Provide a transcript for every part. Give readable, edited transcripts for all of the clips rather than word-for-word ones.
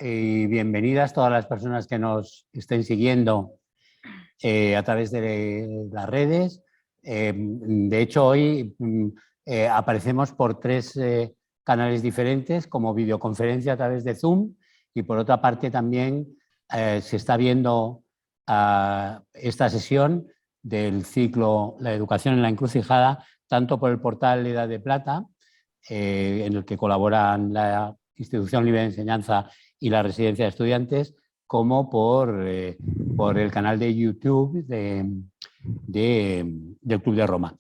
y bienvenidas todas las personas que nos estén siguiendo a través de las redes. De hecho, hoy aparecemos por tres canales diferentes, como videoconferencia a través de Zoom, y por otra parte también se está viendo esta sesión del ciclo La educación en la encrucijada, tanto por el portal Edad de Plata, en el que colaboran la Institución Libre de Enseñanza y la Residencia de Estudiantes, como por el canal de YouTube del Club de Roma.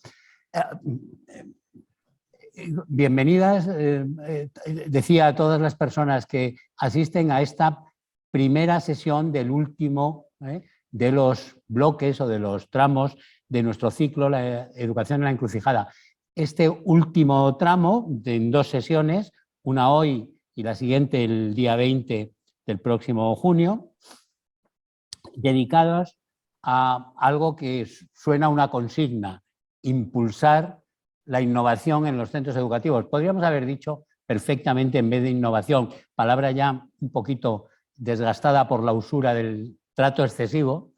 Bienvenidas, decía a todas las personas que asisten a esta primera sesión del último de los bloques o de los tramos de nuestro ciclo, la educación en la encrucijada. Este último tramo, en dos sesiones, una hoy y la siguiente el día 20 del próximo junio, dedicados a algo que suena una consigna: impulsar la innovación en los centros educativos. Podríamos haber dicho perfectamente, en vez de innovación, palabra ya un poquito desgastada por la usura del trato excesivo,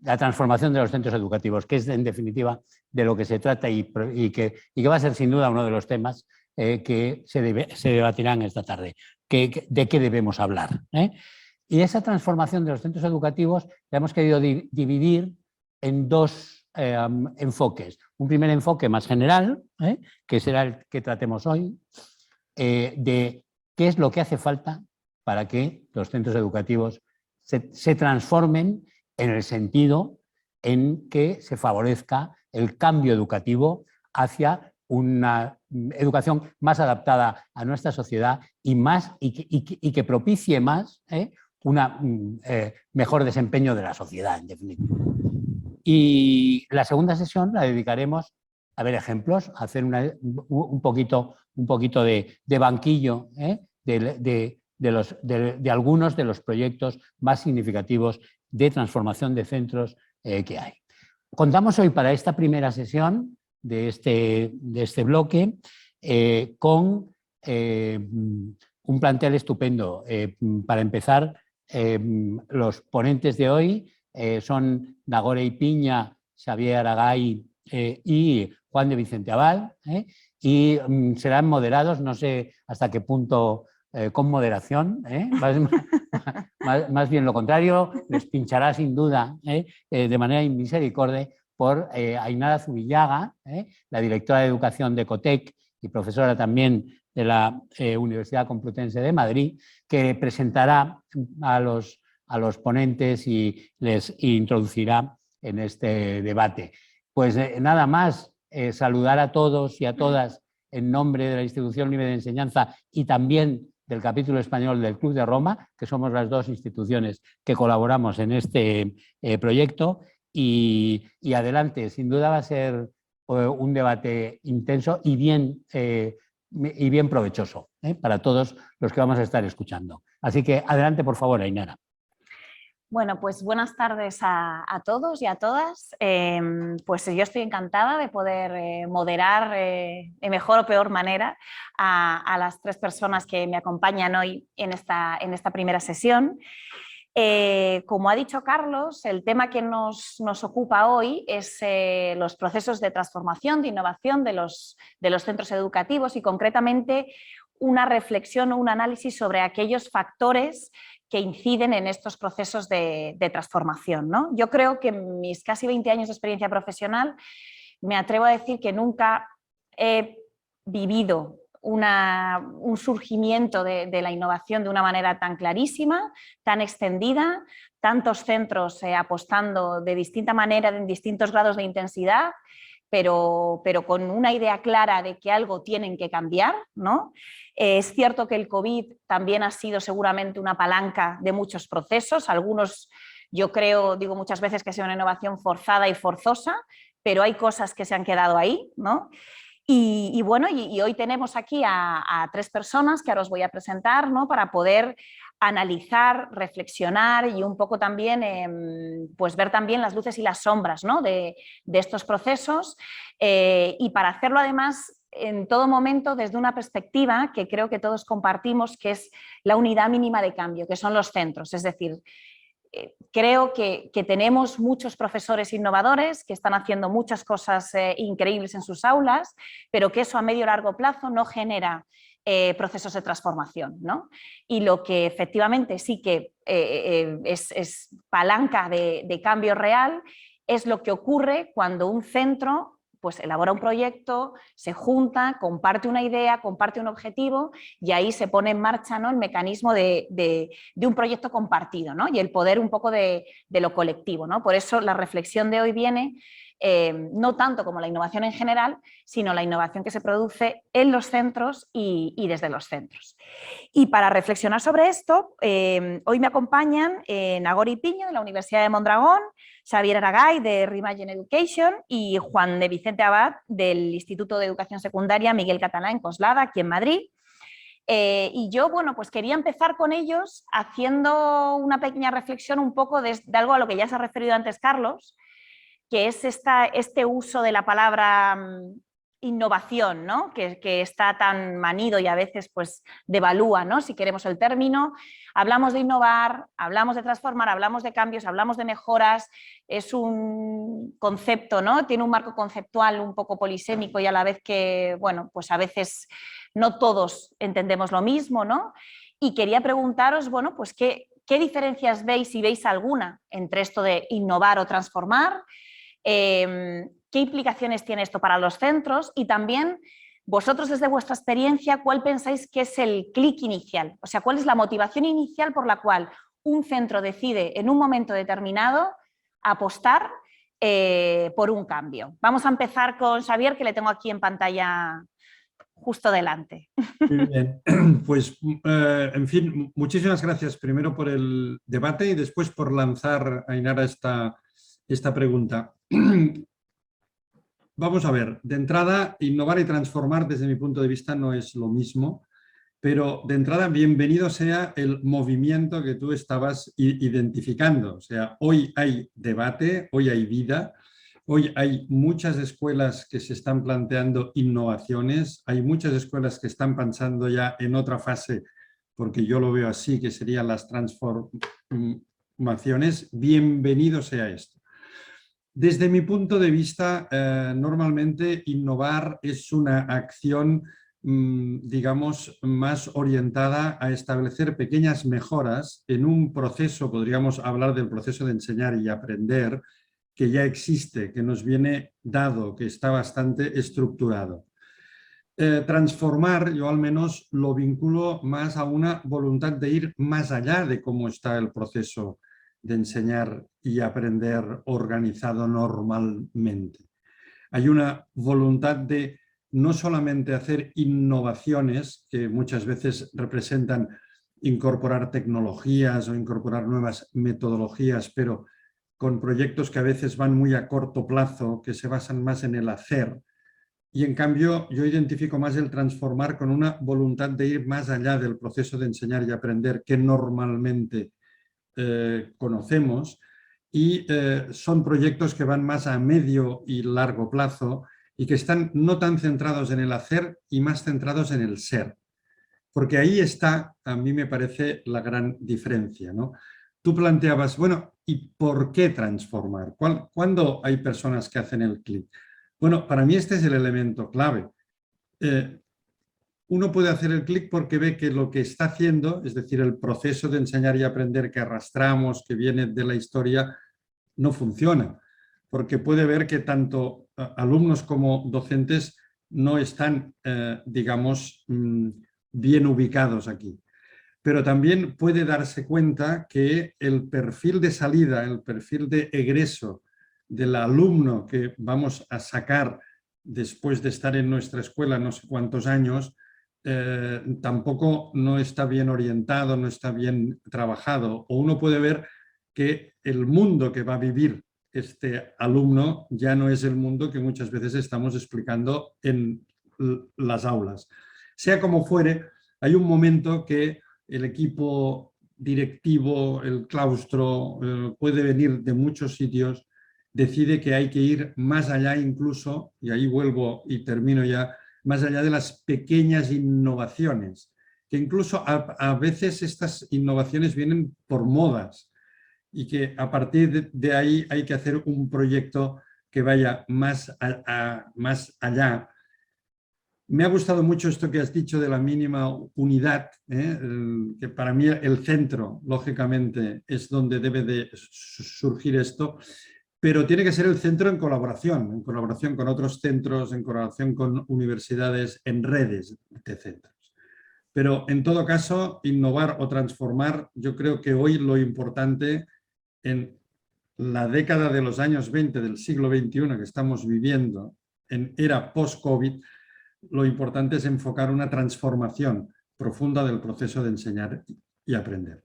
la transformación de los centros educativos, que es en definitiva de lo que se trata y que va a ser sin duda uno de los temas que se debatirán esta tarde. ¿De qué debemos hablar? Y esa transformación de los centros educativos la hemos querido dividir en dos enfoques. Un primer enfoque más general, que será el que tratemos hoy, de qué es lo que hace falta para que los centros educativos se transformen en el sentido en que se favorezca el cambio educativo hacia una educación más adaptada a nuestra sociedad y que propicie más un mejor desempeño de la sociedad, en definitiva. Y la segunda sesión la dedicaremos a ver ejemplos, a hacer un poquito de banquillo de algunos de los proyectos más significativos de transformación de centros que hay. Contamos hoy para esta primera sesión de este bloque con un plantel estupendo. Para empezar, los ponentes de hoy son Nagore Ipiña, Xavier Aragay y Juan de Vicente Abal, y serán moderados, no sé hasta qué punto con moderación, más bien lo contrario, les pinchará sin duda de manera inmisericordia por Ainara Zubillaga, la directora de Educación de Ecotec y profesora también de la Universidad Complutense de Madrid, que presentará a los ponentes y les introducirá en este debate. Pues nada más, saludar a todos y a todas en nombre de la Institución Libre de Enseñanza y también del capítulo español del Club de Roma, que somos las dos instituciones que colaboramos en este proyecto. Y adelante, sin duda va a ser un debate intenso y bien provechoso para todos los que vamos a estar escuchando. Así que adelante, por favor, Ainara. Bueno, pues buenas tardes a todos y a todas. Pues yo estoy encantada de poder moderar de mejor o peor manera a las tres personas que me acompañan hoy en esta primera sesión. Como ha dicho Carlos, el tema que nos ocupa hoy es los procesos de transformación, de innovación de los centros educativos y concretamente una reflexión o un análisis sobre aquellos factores que inciden en estos procesos de transformación, ¿no? Yo creo que en mis casi 20 años de experiencia profesional me atrevo a decir que nunca he vivido un surgimiento de la innovación de una manera tan clarísima, tan extendida, tantos centros apostando de distinta manera, en distintos grados de intensidad, pero con una idea clara de que algo tienen que cambiar, ¿no? Es cierto que el COVID también ha sido seguramente una palanca de muchos procesos, algunos yo creo, digo muchas veces que ha sido una innovación forzada y forzosa, pero hay cosas que se han quedado ahí, ¿no? Y bueno, hoy tenemos aquí a tres personas que ahora os voy a presentar, ¿no? Para poder analizar, reflexionar y un poco también pues ver también las luces y las sombras, ¿no? de estos procesos y para hacerlo además en todo momento desde una perspectiva que creo que todos compartimos, que es la unidad mínima de cambio, que son los centros. Es decir, creo que tenemos muchos profesores innovadores que están haciendo muchas cosas increíbles en sus aulas, pero que eso a medio y largo plazo no genera procesos de transformación, ¿no? Y lo que efectivamente sí que es palanca de cambio real es lo que ocurre cuando un centro pues elabora un proyecto, se junta, comparte una idea, comparte un objetivo y ahí se pone en marcha, ¿no?, el mecanismo de un proyecto compartido, ¿no?, y el poder un poco de lo colectivo, ¿no? Por eso la reflexión de hoy viene no tanto como la innovación en general, sino la innovación que se produce en los centros y desde los centros. Y para reflexionar sobre esto, hoy me acompañan Nagori Piño de la Universidad de Mondragón, Xavier Aragay de Reimagine Education y Juan de Vicente Abad del Instituto de Educación Secundaria Miguel Catalá en Coslada, aquí en Madrid. Y yo, bueno, pues quería empezar con ellos haciendo una pequeña reflexión un poco de algo a lo que ya se ha referido antes Carlos, que es este uso de la palabra innovación, ¿no?, que está tan manido y a veces pues devalúa, ¿no?, si queremos el término. Hablamos de innovar, hablamos de transformar, hablamos de cambios, hablamos de mejoras. Es un concepto, ¿no?, tiene un marco conceptual un poco polisémico y a la vez que, bueno, pues a veces no todos entendemos lo mismo, ¿no? Y quería preguntaros, bueno, pues ¿qué diferencias veis, si veis alguna, entre esto de innovar o transformar? ¿Qué implicaciones tiene esto para los centros? Y también, vosotros desde vuestra experiencia, ¿cuál pensáis que es el clic inicial? O sea, ¿cuál es la motivación inicial por la cual un centro decide en un momento determinado apostar por un cambio? Vamos a empezar con Xavier, que le tengo aquí en pantalla justo delante. Muy bien, pues en fin, muchísimas gracias primero por el debate y después por lanzar, Ainara, esta pregunta. Vamos a ver, de entrada, innovar y transformar desde mi punto de vista no es lo mismo, pero de entrada bienvenido sea el movimiento que tú estabas identificando. O sea, hoy hay debate, hoy hay vida, hoy hay muchas escuelas que se están planteando innovaciones, hay muchas escuelas que están pensando ya en otra fase, porque yo lo veo así, que serían las transformaciones. Bienvenido sea esto. Desde mi punto de vista, normalmente innovar es una acción, digamos, más orientada a establecer pequeñas mejoras en un proceso, podríamos hablar del proceso de enseñar y aprender, que ya existe, que nos viene dado, que está bastante estructurado. Transformar, yo al menos lo vinculo más a una voluntad de ir más allá de cómo está el proceso de enseñar y aprender organizado normalmente. Hay una voluntad de no solamente hacer innovaciones, que muchas veces representan incorporar tecnologías o incorporar nuevas metodologías, pero con proyectos que a veces van muy a corto plazo, que se basan más en el hacer. Y en cambio yo identifico más el transformar con una voluntad de ir más allá del proceso de enseñar y aprender que normalmente conocemos, y son proyectos que van más a medio y largo plazo y que están no tan centrados en el hacer y más centrados en el ser. Porque ahí está, a mí me parece, la gran diferencia, ¿no? Tú planteabas, bueno, ¿y por qué transformar? ¿Cuándo hay personas que hacen el clic? Bueno, para mí este es el elemento clave. Uno puede hacer el clic porque ve que lo que está haciendo, es decir, el proceso de enseñar y aprender que arrastramos, que viene de la historia, no funciona. Porque puede ver que tanto alumnos como docentes no están, digamos, bien ubicados aquí. Pero también puede darse cuenta que el perfil de salida, el perfil de egreso del alumno que vamos a sacar después de estar en nuestra escuela no sé cuántos años, tampoco no está bien orientado, no está bien trabajado. O uno puede ver que el mundo que va a vivir este alumno ya no es el mundo que muchas veces estamos explicando en las aulas. Sea como fuere, hay un momento que el equipo directivo, el claustro, puede venir de muchos sitios, decide que hay que ir más allá incluso, y ahí vuelvo y termino ya, más allá de las pequeñas innovaciones, que incluso a veces estas innovaciones vienen por modas y que a partir de ahí hay que hacer un proyecto que vaya más allá. Me ha gustado mucho esto que has dicho de la mínima unidad, que para mí el centro, lógicamente, es donde debe de surgir esto, pero tiene que ser el centro en colaboración con otros centros, en colaboración con universidades, en redes de centros. Pero en todo caso, innovar o transformar, yo creo que hoy lo importante en la década de los años 20 del siglo XXI que estamos viviendo, en era post-COVID, lo importante es enfocar una transformación profunda del proceso de enseñar y aprender.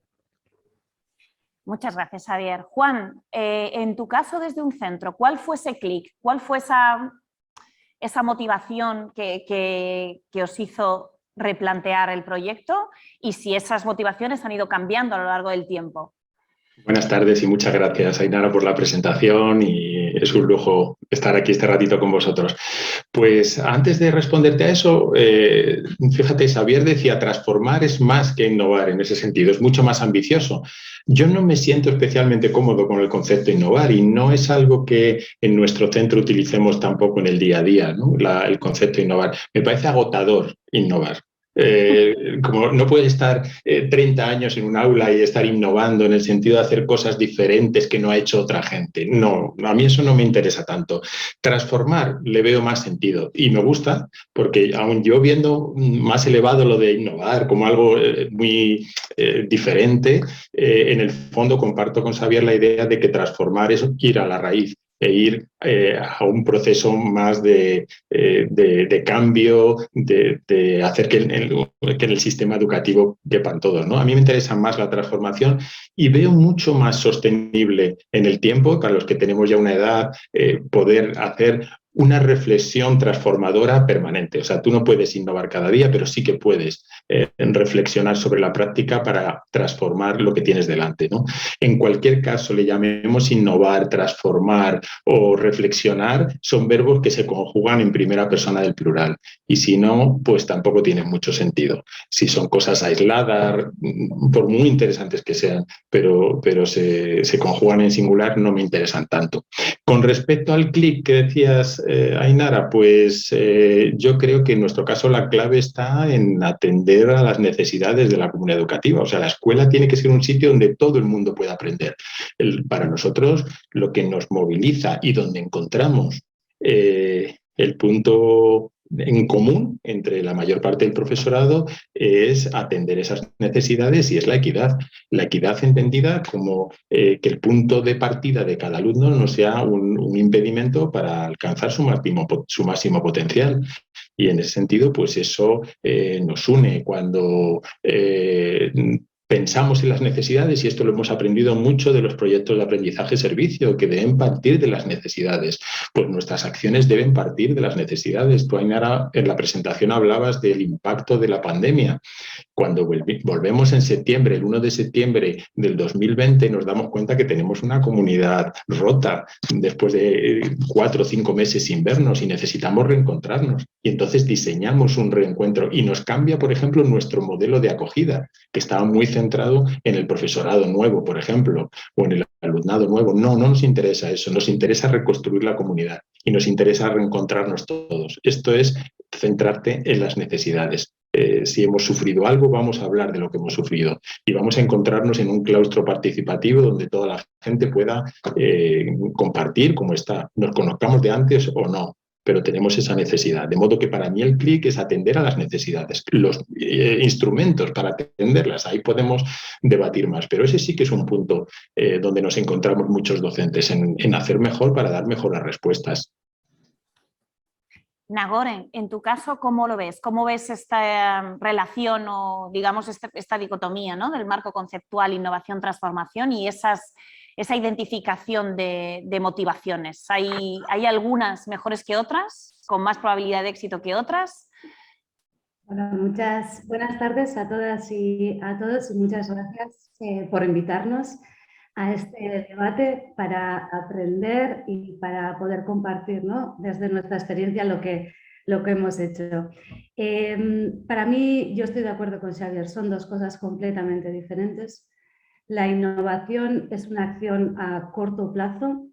Muchas gracias, Javier. Juan, en tu caso desde un centro, ¿cuál fue ese clic? ¿Cuál fue esa motivación que os hizo replantear el proyecto? Y si esas motivaciones han ido cambiando a lo largo del tiempo. Buenas tardes y muchas gracias, Ainara, por la presentación, y es un lujo estar aquí este ratito con vosotros. Pues antes de responderte a eso, fíjate, Xavier decía, transformar es más que innovar en ese sentido, es mucho más ambicioso. Yo no me siento especialmente cómodo con el concepto de innovar y no es algo que en nuestro centro utilicemos tampoco en el día a día, ¿no? El concepto de innovar. Me parece agotador innovar. Como no puedes estar 30 años en un aula y estar innovando en el sentido de hacer cosas diferentes que no ha hecho otra gente. No, a mí eso no me interesa tanto. Transformar le veo más sentido y me gusta porque aun yo viendo más elevado lo de innovar como algo muy diferente, en el fondo comparto con Xavier la idea de que transformar es ir a la raíz e ir a un proceso más de cambio, de hacer que en el sistema educativo quepan todos, ¿no? A mí me interesa más la transformación y veo mucho más sostenible en el tiempo, para los que tenemos ya una edad, poder hacer una reflexión transformadora permanente. O sea, tú no puedes innovar cada día, pero sí que puedes reflexionar sobre la práctica para transformar lo que tienes delante, ¿no? En cualquier caso, le llamemos innovar, transformar o reflexionar, son verbos que se conjugan en primera persona del plural. Y si no, pues tampoco tienen mucho sentido. Si son cosas aisladas, por muy interesantes que sean, pero se conjugan en singular, no me interesan tanto. Con respecto al clic que decías, Ainara, pues yo creo que en nuestro caso la clave está en atender a las necesidades de la comunidad educativa. O sea, la escuela tiene que ser un sitio donde todo el mundo pueda aprender. Para nosotros, lo que nos moviliza y donde encontramos el punto en común entre la mayor parte del profesorado es atender esas necesidades y es la equidad. La equidad entendida como que el punto de partida de cada alumno no sea un impedimento para alcanzar su máximo potencial. Y en ese sentido, pues eso nos une cuando pensamos en las necesidades, y esto lo hemos aprendido mucho de los proyectos de aprendizaje-servicio, que deben partir de las necesidades. Pues nuestras acciones deben partir de las necesidades. Tú, Ainara, en la presentación hablabas del impacto de la pandemia. Cuando volvemos en septiembre, el 1 de septiembre del 2020, nos damos cuenta que tenemos una comunidad rota después de 4 o 5 meses sin vernos y necesitamos reencontrarnos. Y entonces diseñamos un reencuentro y nos cambia, por ejemplo, nuestro modelo de acogida, que estaba muy centrado en el profesorado nuevo, por ejemplo, o en el alumnado nuevo. No nos interesa eso, nos interesa reconstruir la comunidad y nos interesa reencontrarnos todos. Esto es centrarte en las necesidades. Si hemos sufrido algo, vamos a hablar de lo que hemos sufrido y vamos a encontrarnos en un claustro participativo donde toda la gente pueda compartir cómo está, nos conozcamos de antes o no, pero tenemos esa necesidad. De modo que para mí el clic es atender a las necesidades, los instrumentos para atenderlas. Ahí podemos debatir más, pero ese sí que es un punto donde nos encontramos muchos docentes en hacer mejor para dar mejores respuestas. Nagore, en tu caso, ¿cómo lo ves? ¿Cómo ves esta relación o, digamos, esta dicotomía, ¿no?, del marco conceptual innovación-transformación y esa identificación de motivaciones? ¿Hay algunas mejores que otras, con más probabilidad de éxito que otras? Bueno, muchas buenas tardes a todas y a todos y muchas gracias por invitarnos a este debate para aprender y para poder compartir, ¿no?, desde nuestra experiencia lo que lo que hemos hecho. Para mí, yo estoy de acuerdo con Xavier, son dos cosas completamente diferentes. La innovación es una acción a corto plazo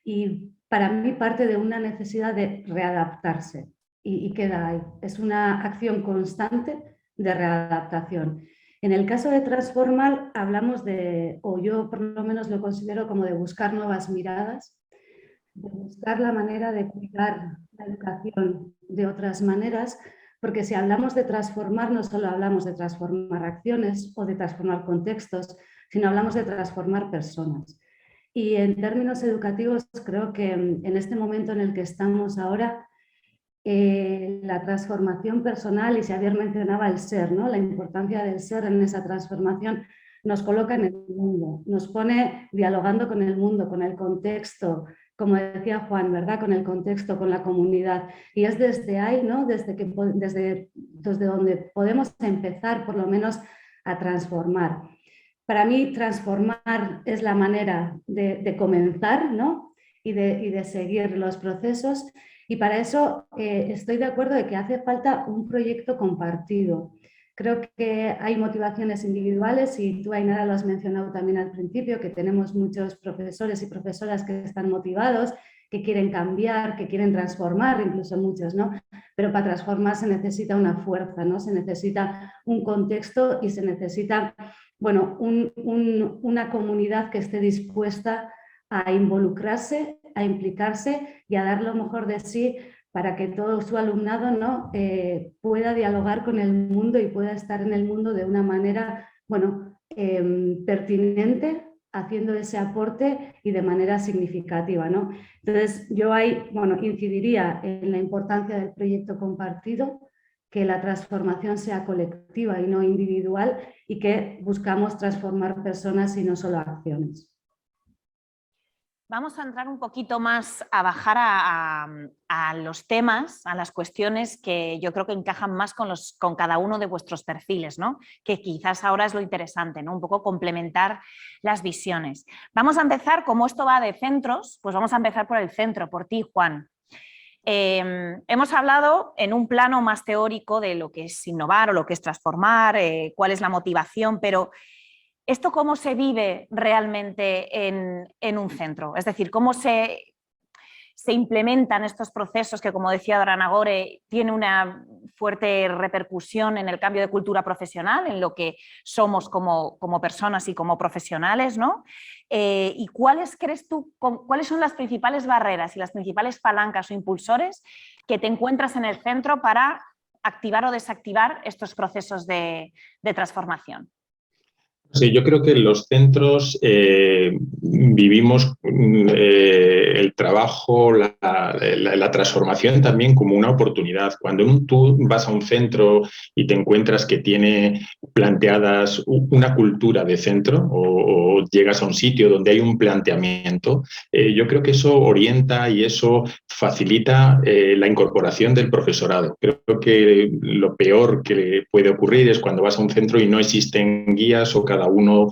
y para mí parte de una necesidad de readaptarse y queda ahí. Es una acción constante de readaptación. En el caso de transformar, hablamos de, o yo por lo menos lo considero como de buscar nuevas miradas, de buscar la manera de cuidar la educación de otras maneras, porque si hablamos de transformar, no solo hablamos de transformar acciones o de transformar contextos, sino hablamos de transformar personas. Y en términos educativos, creo que en este momento en el que estamos ahora, la transformación personal, y Xavier mencionaba el ser, ¿no? La importancia del ser en esa transformación, nos coloca en el mundo, nos pone dialogando con el mundo, con el contexto, como decía Juan, ¿verdad? Con el contexto, con la comunidad. Y es desde ahí, ¿no? Desde donde podemos empezar por lo menos a transformar. Para mí transformar es la manera de comenzar, ¿no? y de seguir los procesos. Y para eso estoy de acuerdo de que hace falta un proyecto compartido. Creo que hay motivaciones individuales y tú, Ainara, lo has mencionado también al principio, que tenemos muchos profesores y profesoras que están motivados, que quieren cambiar, que quieren transformar, incluso muchos, ¿no? Pero para transformar se necesita una fuerza, ¿no? Se necesita un contexto y se necesita, bueno, una comunidad que esté dispuesta a involucrarse, a implicarse y a dar lo mejor de sí para que todo su alumnado, ¿no? Pueda dialogar con el mundo y pueda estar en el mundo de una manera, bueno, pertinente, haciendo ese aporte y de manera significativa, ¿no? Entonces, yo ahí, bueno, incidiría en la importancia del proyecto compartido, que la transformación sea colectiva y no individual y que buscamos transformar personas y no solo acciones. Vamos a entrar un poquito más, a bajar a los temas, a las cuestiones que yo creo que encajan más con cada uno de vuestros perfiles, ¿no? Que quizás ahora es lo interesante, ¿no? Un poco complementar las visiones. Vamos a empezar, como esto va de centros, pues vamos a empezar por el centro, por ti, Juan. Hemos hablado en un plano más teórico de lo que es innovar o lo que es transformar, cuál es la motivación, pero ¿esto cómo se vive realmente en un centro? Es decir, ¿cómo se implementan estos procesos que, como decía Dora Nagore, tiene una fuerte repercusión en el cambio de cultura profesional, en lo que somos como personas y como profesionales, ¿no? ¿Y cuáles crees tú, cuáles son las principales barreras y las principales palancas o impulsores que te encuentras en el centro para activar o desactivar estos procesos de transformación? Sí, yo creo que en los centros vivimos el trabajo, la transformación también como una oportunidad. Cuando tú vas a un centro y te encuentras que tiene planteadas una cultura de centro o llegas a un sitio donde hay un planteamiento, yo creo que eso orienta y eso facilita la incorporación del profesorado. Creo que lo peor que puede ocurrir es cuando vas a un centro y no existen guías o cada uno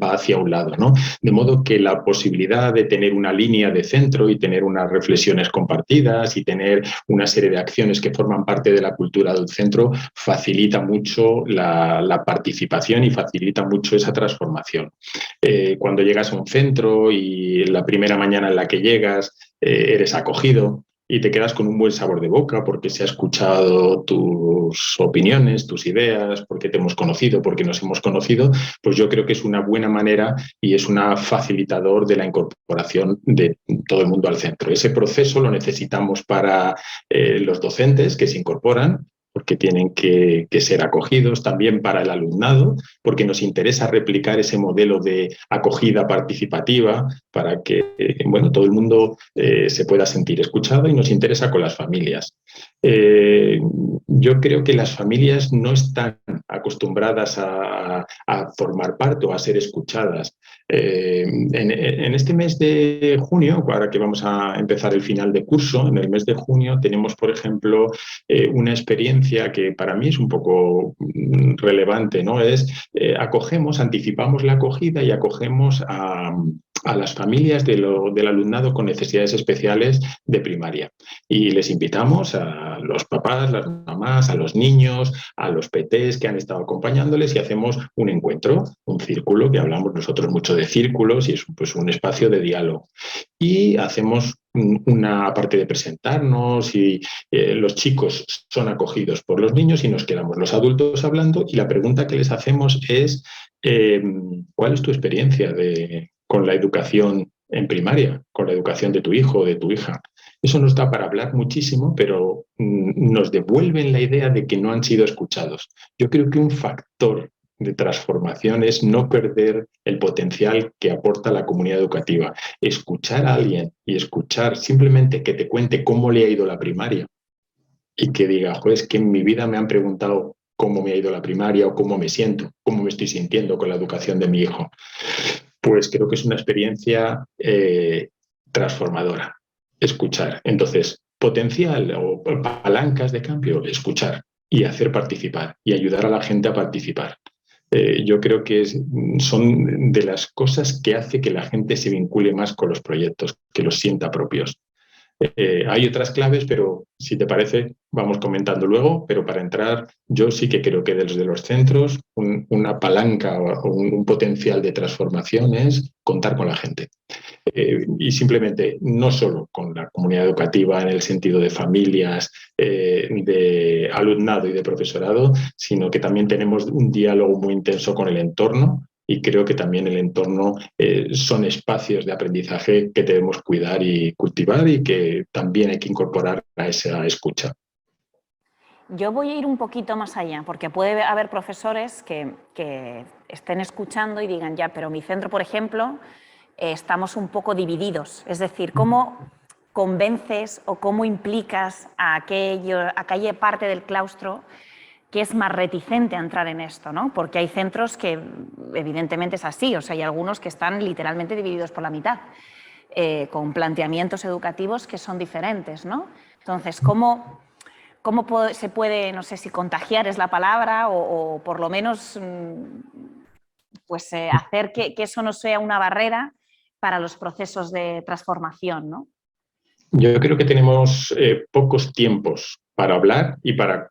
va hacia un lado, ¿no? De modo que la posibilidad de tener una línea de centro y tener unas reflexiones compartidas y tener una serie de acciones que forman parte de la cultura del centro facilita mucho la participación y facilita mucho esa transformación. Cuando llegas a un centro y la primera mañana en la que llegas eres acogido, y te quedas con un buen sabor de boca porque se ha escuchado tus opiniones, tus ideas, porque te hemos conocido, porque nos hemos conocido, pues yo creo que es una buena manera y es un facilitador de la incorporación de todo el mundo al centro. Ese proceso lo necesitamos para los docentes que se incorporan, porque tienen que ser acogidos, también para el alumnado, porque nos interesa replicar ese modelo de acogida participativa para que bueno, todo el mundo se pueda sentir escuchado, y nos interesa con las familias. Yo creo que las familias no están acostumbradas a formar parte o a ser escuchadas. En este mes de junio, ahora que vamos a empezar el final de curso, en el mes de junio tenemos, por ejemplo, una experiencia que para mí es un poco relevante, ¿no? Es acogemos, anticipamos la acogida y acogemos a a las familias del alumnado con necesidades especiales de primaria. Y les invitamos a los papás, las mamás, a los niños, a los PTs que han estado acompañándoles y hacemos un encuentro, un círculo, que hablamos nosotros mucho de círculos y es pues, un espacio de diálogo. Y hacemos una parte de presentarnos y los chicos son acogidos por los niños y nos quedamos los adultos hablando y la pregunta que les hacemos es ¿cuál es tu experiencia con la educación en primaria, con la educación de tu hijo o de tu hija? Eso nos da para hablar muchísimo, pero nos devuelven la idea de que no han sido escuchados. Yo creo que un factor de transformación es no perder el potencial que aporta la comunidad educativa. Escuchar a alguien y escuchar simplemente que te cuente cómo le ha ido la primaria y que diga, joder, es que en mi vida me han preguntado cómo me ha ido la primaria o cómo me siento, cómo me estoy sintiendo con la educación de mi hijo. Pues creo que es una experiencia transformadora. Escuchar. Entonces, potencial o palancas de cambio, escuchar y hacer participar y ayudar a la gente a participar. Yo creo que son de las cosas que hace que la gente se vincule más con los proyectos, que los sienta propios. Hay otras claves, pero si te parece, vamos comentando luego, pero para entrar, yo sí que creo que desde los centros una palanca o un potencial de transformación es contar con la gente. Y simplemente no solo con la comunidad educativa en el sentido de familias, de alumnado y de profesorado, sino que también tenemos un diálogo muy intenso con el entorno y creo que también el entorno son espacios de aprendizaje que debemos cuidar y cultivar y que también hay que incorporar a esa escucha. Yo voy a ir un poquito más allá, porque puede haber profesores que estén escuchando y digan, ya, pero mi centro, por ejemplo, estamos un poco divididos. Es decir, ¿cómo convences o cómo implicas a aquella parte del claustro que es más reticente a entrar en esto, ¿no? Porque hay centros que evidentemente es así, o sea, hay algunos que están literalmente divididos por la mitad, con planteamientos educativos que son diferentes, ¿no? Entonces, ¿cómo se puede, no sé si contagiar es la palabra, o por lo menos pues, hacer que eso no sea una barrera para los procesos de transformación, ¿no? Yo creo que tenemos pocos tiempos para hablar y para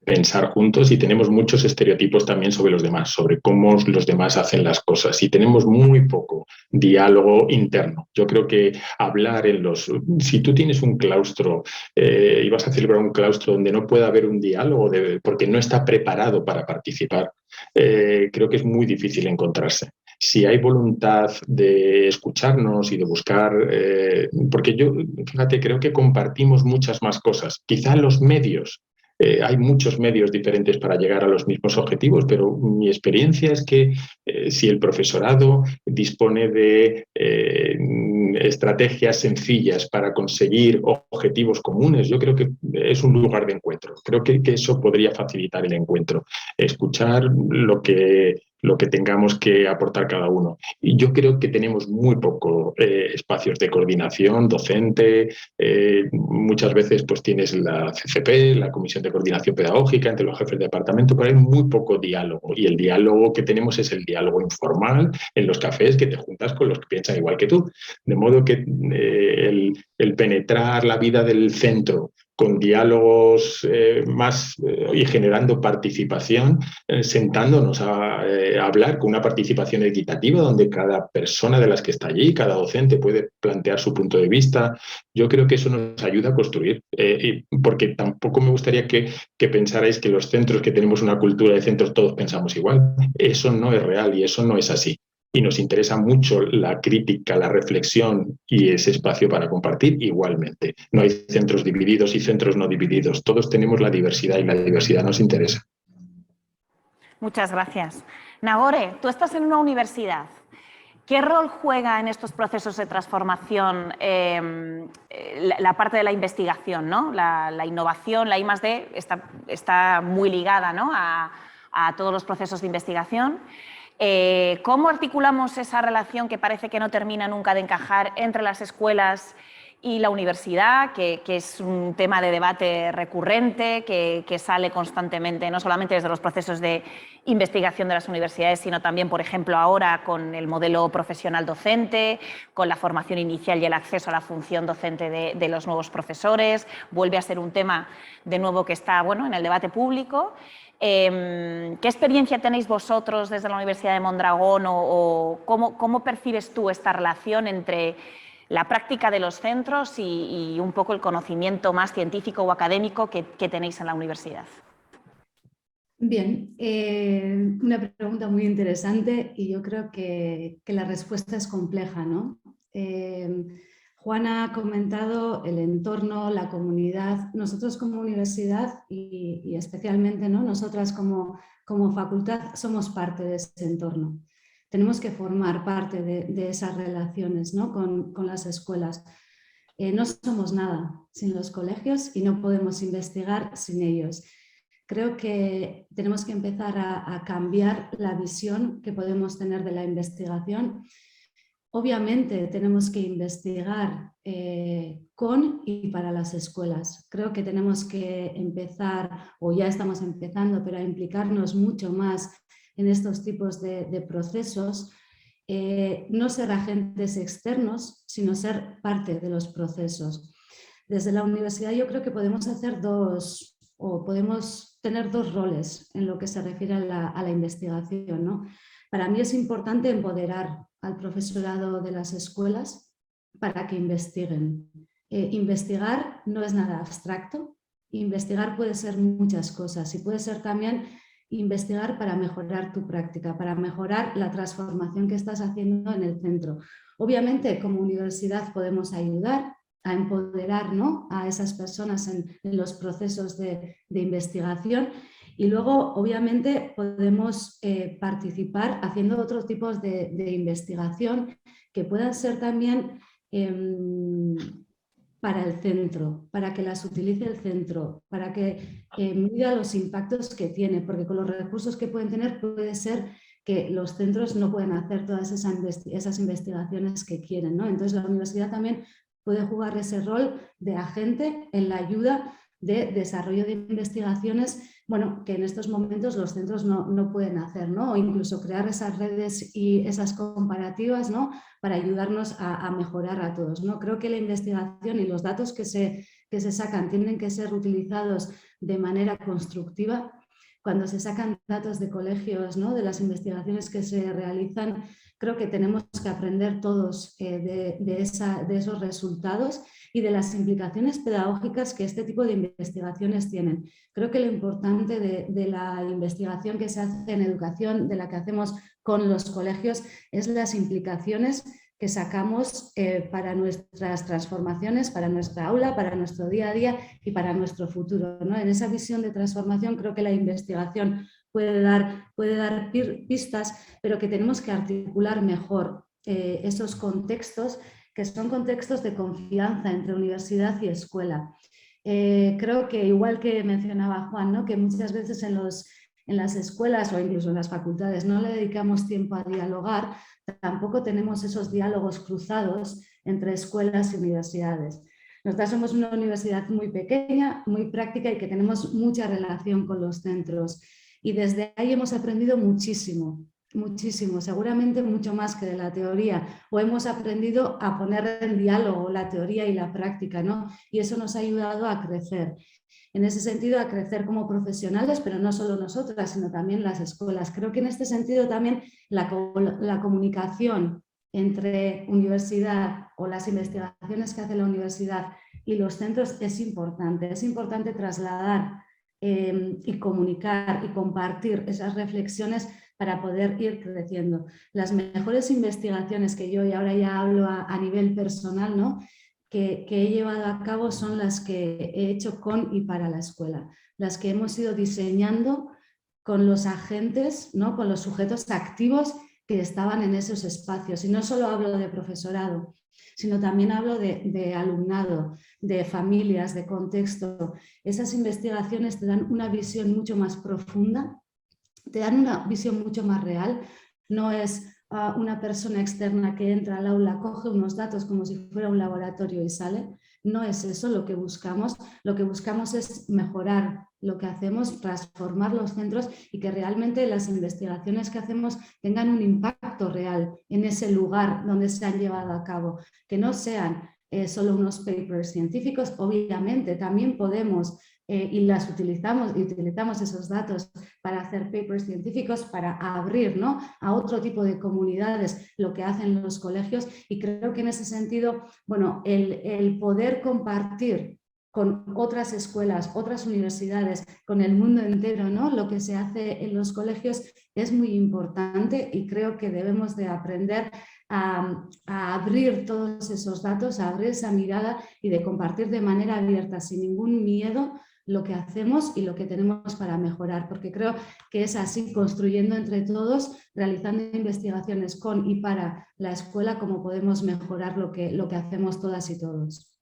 pensar juntos y tenemos muchos estereotipos también sobre los demás, sobre cómo los demás hacen las cosas y tenemos muy poco diálogo interno. Yo creo que hablar si tú tienes un claustro y vas a celebrar un claustro donde no pueda haber un diálogo porque no está preparado para participar, creo que es muy difícil encontrarse. Si hay voluntad de escucharnos y de buscar, porque yo, fíjate, creo que compartimos muchas más cosas. Quizá los medios, hay muchos medios diferentes para llegar a los mismos objetivos, pero mi experiencia es que si el profesorado dispone de estrategias sencillas para conseguir objetivos comunes, yo creo que es un lugar de encuentro. Creo que eso podría facilitar el encuentro. Escuchar lo que tengamos que aportar cada uno. Y yo creo que tenemos muy poco espacios de coordinación docente. Muchas veces pues tienes la CCP, la Comisión de Coordinación Pedagógica, entre los jefes de departamento, pero hay muy poco diálogo. Y el diálogo que tenemos es el diálogo informal en los cafés, que te juntas con los que piensan igual que tú. De modo que el penetrar la vida del centro con diálogos más y generando participación, sentándonos a hablar con una participación equitativa donde cada persona de las que está allí, cada docente puede plantear su punto de vista. Yo creo que eso nos ayuda a construir, porque tampoco me gustaría que pensarais que los centros, que tenemos una cultura de centros, todos pensamos igual. Eso no es real y eso no es así. Y nos interesa mucho la crítica, la reflexión y ese espacio para compartir igualmente. No hay centros divididos y centros no divididos. Todos tenemos la diversidad y la diversidad nos interesa. Muchas gracias. Nagore, tú estás en una universidad. ¿Qué rol juega en estos procesos de transformación la parte de la investigación, ¿no? La innovación, la I+D está muy ligada, ¿no? a todos los procesos de investigación. ¿Cómo articulamos esa relación que parece que no termina nunca de encajar entre las escuelas y la universidad, que es un tema de debate recurrente, que sale constantemente, no solamente desde los procesos de investigación de las universidades, sino también, por ejemplo, ahora con el modelo profesional docente, con la formación inicial y el acceso a la función docente de los nuevos profesores. Vuelve a ser un tema, de nuevo, que está en el debate público. ¿Qué experiencia tenéis vosotros desde la Universidad de Mondragón o cómo percibes tú esta relación entre la práctica de los centros y un poco el conocimiento más científico o académico que tenéis en la universidad? Bien, una pregunta muy interesante y yo creo que la respuesta es compleja, ¿no? Juana ha comentado el entorno, la comunidad. Nosotros como universidad y especialmente, ¿no?, nosotras como facultad somos parte de ese entorno. Tenemos que formar parte de esas relaciones, ¿no?, con las escuelas. No somos nada sin los colegios y no podemos investigar sin ellos. Creo que tenemos que empezar a cambiar la visión que podemos tener de la investigación. Obviamente tenemos que investigar con y para las escuelas. Creo que tenemos que empezar, o ya estamos empezando, pero a implicarnos mucho más en estos tipos de procesos. No ser agentes externos, sino ser parte de los procesos. Desde la universidad yo creo que podemos hacer podemos tener dos roles en lo que se refiere a la investigación, ¿no? Para mí es importante empoderar al profesorado de las escuelas para que investiguen. Investigar no es nada abstracto, investigar puede ser muchas cosas y puede ser también investigar para mejorar tu práctica, para mejorar la transformación que estás haciendo en el centro. Obviamente, como universidad podemos ayudar a empoderar, ¿no?, a esas personas en los procesos de investigación y luego, obviamente, podemos participar haciendo otros tipos de investigación que puedan ser también para el centro, para que las utilice el centro, para que mida los impactos que tiene, porque con los recursos que pueden tener puede ser que los centros no pueden hacer todas esas investigaciones que quieren, ¿no? Entonces la universidad también puede jugar ese rol de agente en la ayuda de desarrollo de investigaciones, que en estos momentos los centros no pueden hacer, ¿no? O incluso crear esas redes y esas comparativas, ¿no?, para ayudarnos a mejorar a todos, ¿no? Creo que la investigación y los datos que se sacan tienen que ser utilizados de manera constructiva. Cuando se sacan datos de colegios, ¿no?, de las investigaciones que se realizan, creo que tenemos que aprender todos de esos resultados y de las implicaciones pedagógicas que este tipo de investigaciones tienen. Creo que lo importante de la investigación que se hace en educación, de la que hacemos con los colegios, es las implicaciones que sacamos para nuestras transformaciones, para nuestra aula, para nuestro día a día y para nuestro futuro, ¿no? En esa visión de transformación creo que la investigación puede dar pistas, pero que tenemos que articular mejor esos contextos, que son contextos de confianza entre universidad y escuela. Creo que, igual que mencionaba Juan, ¿no?, que muchas veces en las escuelas o incluso en las facultades no le dedicamos tiempo a dialogar, tampoco tenemos esos diálogos cruzados entre escuelas y universidades. Nosotros somos una universidad muy pequeña, muy práctica y que tenemos mucha relación con los centros. Y desde ahí hemos aprendido muchísimo, muchísimo, seguramente mucho más que de la teoría, o hemos aprendido a poner en diálogo la teoría y la práctica, ¿no? Y eso nos ha ayudado a crecer. En ese sentido, a crecer como profesionales, pero no solo nosotras, sino también las escuelas. Creo que en este sentido también la comunicación entre universidad o las investigaciones que hace la universidad y los centros es importante. Es importante trasladar y comunicar y compartir esas reflexiones para poder ir creciendo. Las mejores investigaciones que yo, y ahora ya hablo a nivel personal, ¿no?, que he llevado a cabo son las que he hecho con y para la escuela, las que hemos ido diseñando con los agentes, ¿no?, con los sujetos activos que estaban en esos espacios. Y no solo hablo de profesorado, sino también hablo de alumnado, de familias, de contexto. Esas investigaciones te dan una visión mucho más profunda, te dan una visión mucho más real. No es una persona externa que entra al aula, coge unos datos como si fuera un laboratorio y sale. No es eso lo que buscamos. Lo que buscamos es mejorar lo que hacemos, transformar los centros y que realmente las investigaciones que hacemos tengan un impacto real en ese lugar donde se han llevado a cabo, que no sean solo unos papers científicos. Obviamente también podemos y utilizamos esos datos para hacer papers científicos, para abrir, ¿no?, a otro tipo de comunidades lo que hacen los colegios, y creo que en ese sentido, bueno, el poder compartir con otras escuelas, otras universidades, con el mundo entero, ¿no?, lo que se hace en los colegios es muy importante, y creo que debemos de aprender a abrir todos esos datos, a abrir esa mirada y de compartir de manera abierta, sin ningún miedo, lo que hacemos y lo que tenemos para mejorar, porque creo que es así, construyendo entre todos, realizando investigaciones con y para la escuela, como podemos mejorar lo que hacemos todas y todos.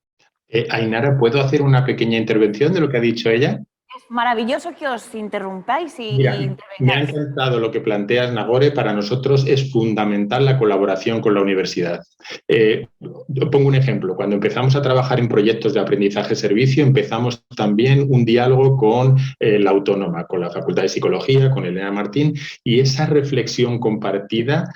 Ainara, ¿puedo hacer una pequeña intervención de lo que ha dicho ella? Es maravilloso que os interrumpáis y Mira, intervengáis. me ha encantado lo que planteas, Nagore. Para nosotros es fundamental la colaboración con la universidad. Yo pongo un ejemplo. Cuando empezamos a trabajar en proyectos de aprendizaje-servicio, empezamos también un diálogo con la Autónoma, con la Facultad de Psicología, con Elena Martín, y esa reflexión compartida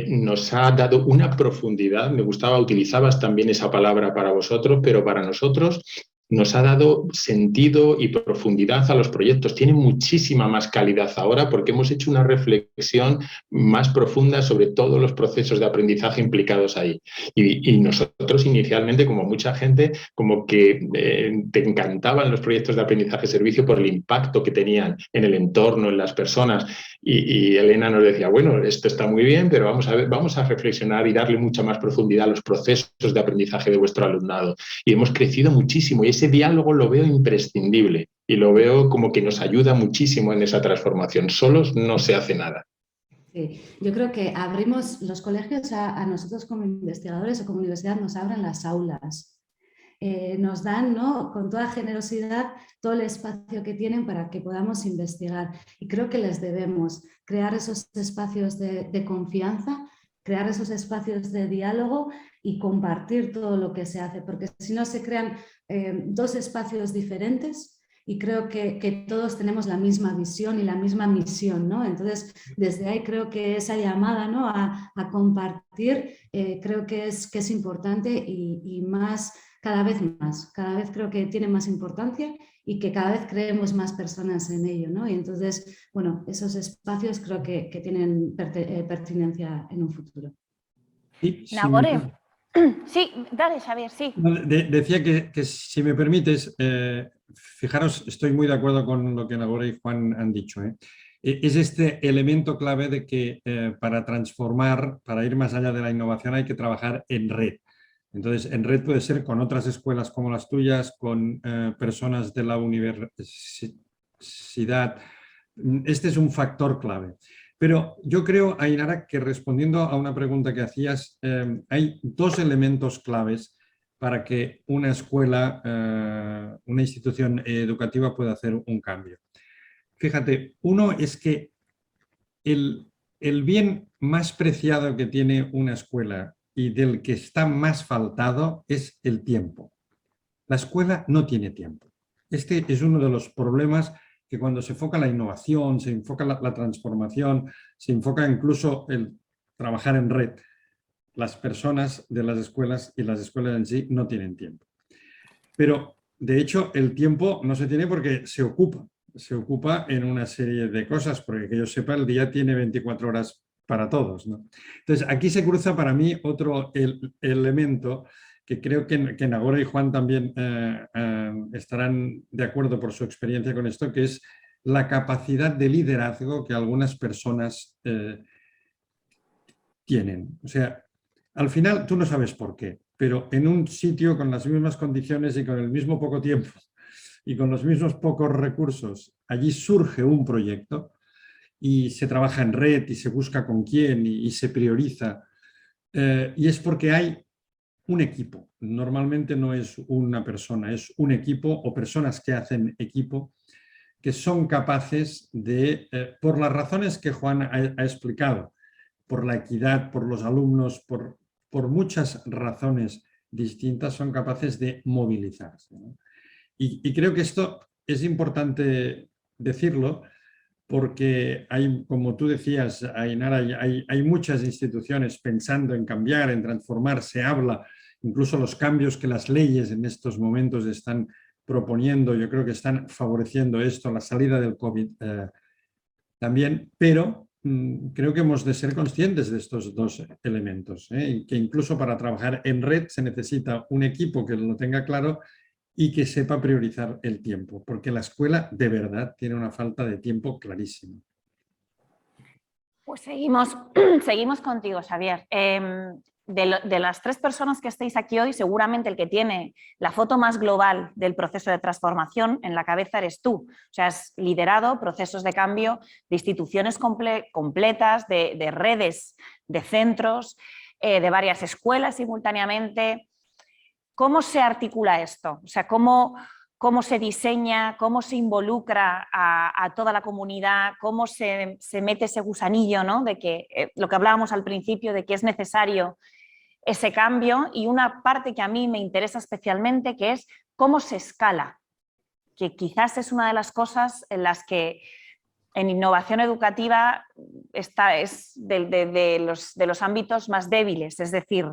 nos ha dado una profundidad. Me gustaba, utilizabas también esa palabra para vosotros, pero para nosotros nos ha dado sentido y profundidad a los proyectos. Tiene muchísima más calidad ahora porque hemos hecho una reflexión más profunda sobre todos los procesos de aprendizaje implicados ahí. Y nosotros inicialmente, como mucha gente, como que te encantaban los proyectos de aprendizaje-servicio por el impacto que tenían en el entorno, en las personas. Y Elena nos decía, bueno, esto está muy bien, pero vamos a reflexionar y darle mucha más profundidad a los procesos de aprendizaje de vuestro alumnado. Y hemos crecido muchísimo, y ese diálogo lo veo imprescindible y lo veo como que nos ayuda muchísimo en esa transformación. Solos no se hace nada. Sí, yo creo que abrimos los colegios a nosotros como investigadores o como universidad, nos abren las aulas. Nos dan, ¿no?, con toda generosidad todo el espacio que tienen para que podamos investigar, y creo que les debemos crear esos espacios de confianza, crear esos espacios de diálogo y compartir todo lo que se hace, porque si no se crean dos espacios diferentes, y creo que todos tenemos la misma visión y la misma misión, ¿no? Entonces, desde ahí creo que esa llamada, ¿no?, a compartir, creo que es importante, y más, cada vez creo que tiene más importancia, y que cada vez creemos más personas en ello, ¿no? Y entonces, bueno, esos espacios creo que tienen pertinencia en un futuro. Nagore. Sí, dale, Xavier, sí. Decía que si me permites, fijaros, estoy muy de acuerdo con lo que Nagore y Juan han dicho. Es este elemento clave de que para transformar, para ir más allá de la innovación, hay que trabajar en red. Entonces, en red puede ser con otras escuelas como las tuyas, con personas de la universidad. Este es un factor clave. Pero yo creo, Ainara, que respondiendo a una pregunta que hacías, hay dos elementos claves para que una escuela, una institución educativa pueda hacer un cambio. Fíjate, uno es que el bien más preciado que tiene una escuela y del que está más faltado es el tiempo. La escuela no tiene tiempo. Este es uno de los problemas que cuando se enfoca la innovación, se enfoca la transformación, se enfoca incluso el trabajar en red, las personas de las escuelas y las escuelas en sí no tienen tiempo. Pero, de hecho, el tiempo no se tiene porque se ocupa en una serie de cosas, porque que yo sepa, el día tiene 24 horas para todos, ¿no? Entonces, aquí se cruza para mí otro elemento que creo que Nagore y Juan también estarán de acuerdo por su experiencia con esto, que es la capacidad de liderazgo que algunas personas tienen. O sea, al final tú no sabes por qué, pero en un sitio con las mismas condiciones y con el mismo poco tiempo y con los mismos pocos recursos, allí surge un proyecto y se trabaja en red y se busca con quién y se prioriza. Y es porque hay un equipo. Normalmente no es una persona, es un equipo o personas que hacen equipo que son capaces de, por las razones que Juan ha explicado, por la equidad, por los alumnos, por muchas razones distintas, son capaces de movilizarse, ¿no? Y creo que esto es importante decirlo porque hay, como tú decías, Ainara, hay muchas instituciones pensando en cambiar, en transformar, se habla, incluso los cambios que las leyes en estos momentos están proponiendo, yo creo que están favoreciendo esto, la salida del COVID también, pero creo que hemos de ser conscientes de estos dos elementos, y que incluso para trabajar en red se necesita un equipo que lo tenga claro y que sepa priorizar el tiempo, porque la escuela de verdad tiene una falta de tiempo clarísima. Pues seguimos contigo, Xavier. De las 3 personas que estáis aquí hoy, seguramente el que tiene la foto más global del proceso de transformación en la cabeza eres tú. O sea, has liderado procesos de cambio de instituciones completas, de redes, de centros, de varias escuelas simultáneamente. ¿Cómo se articula esto? O sea, ¿cómo se diseña, cómo se involucra a toda la comunidad, cómo se mete ese gusanillo, ¿no? De que lo que hablábamos al principio, de que es necesario ese cambio, y una parte que a mí me interesa especialmente, que es cómo se escala, que quizás es una de las cosas en las que en innovación educativa es de los ámbitos más débiles, es decir,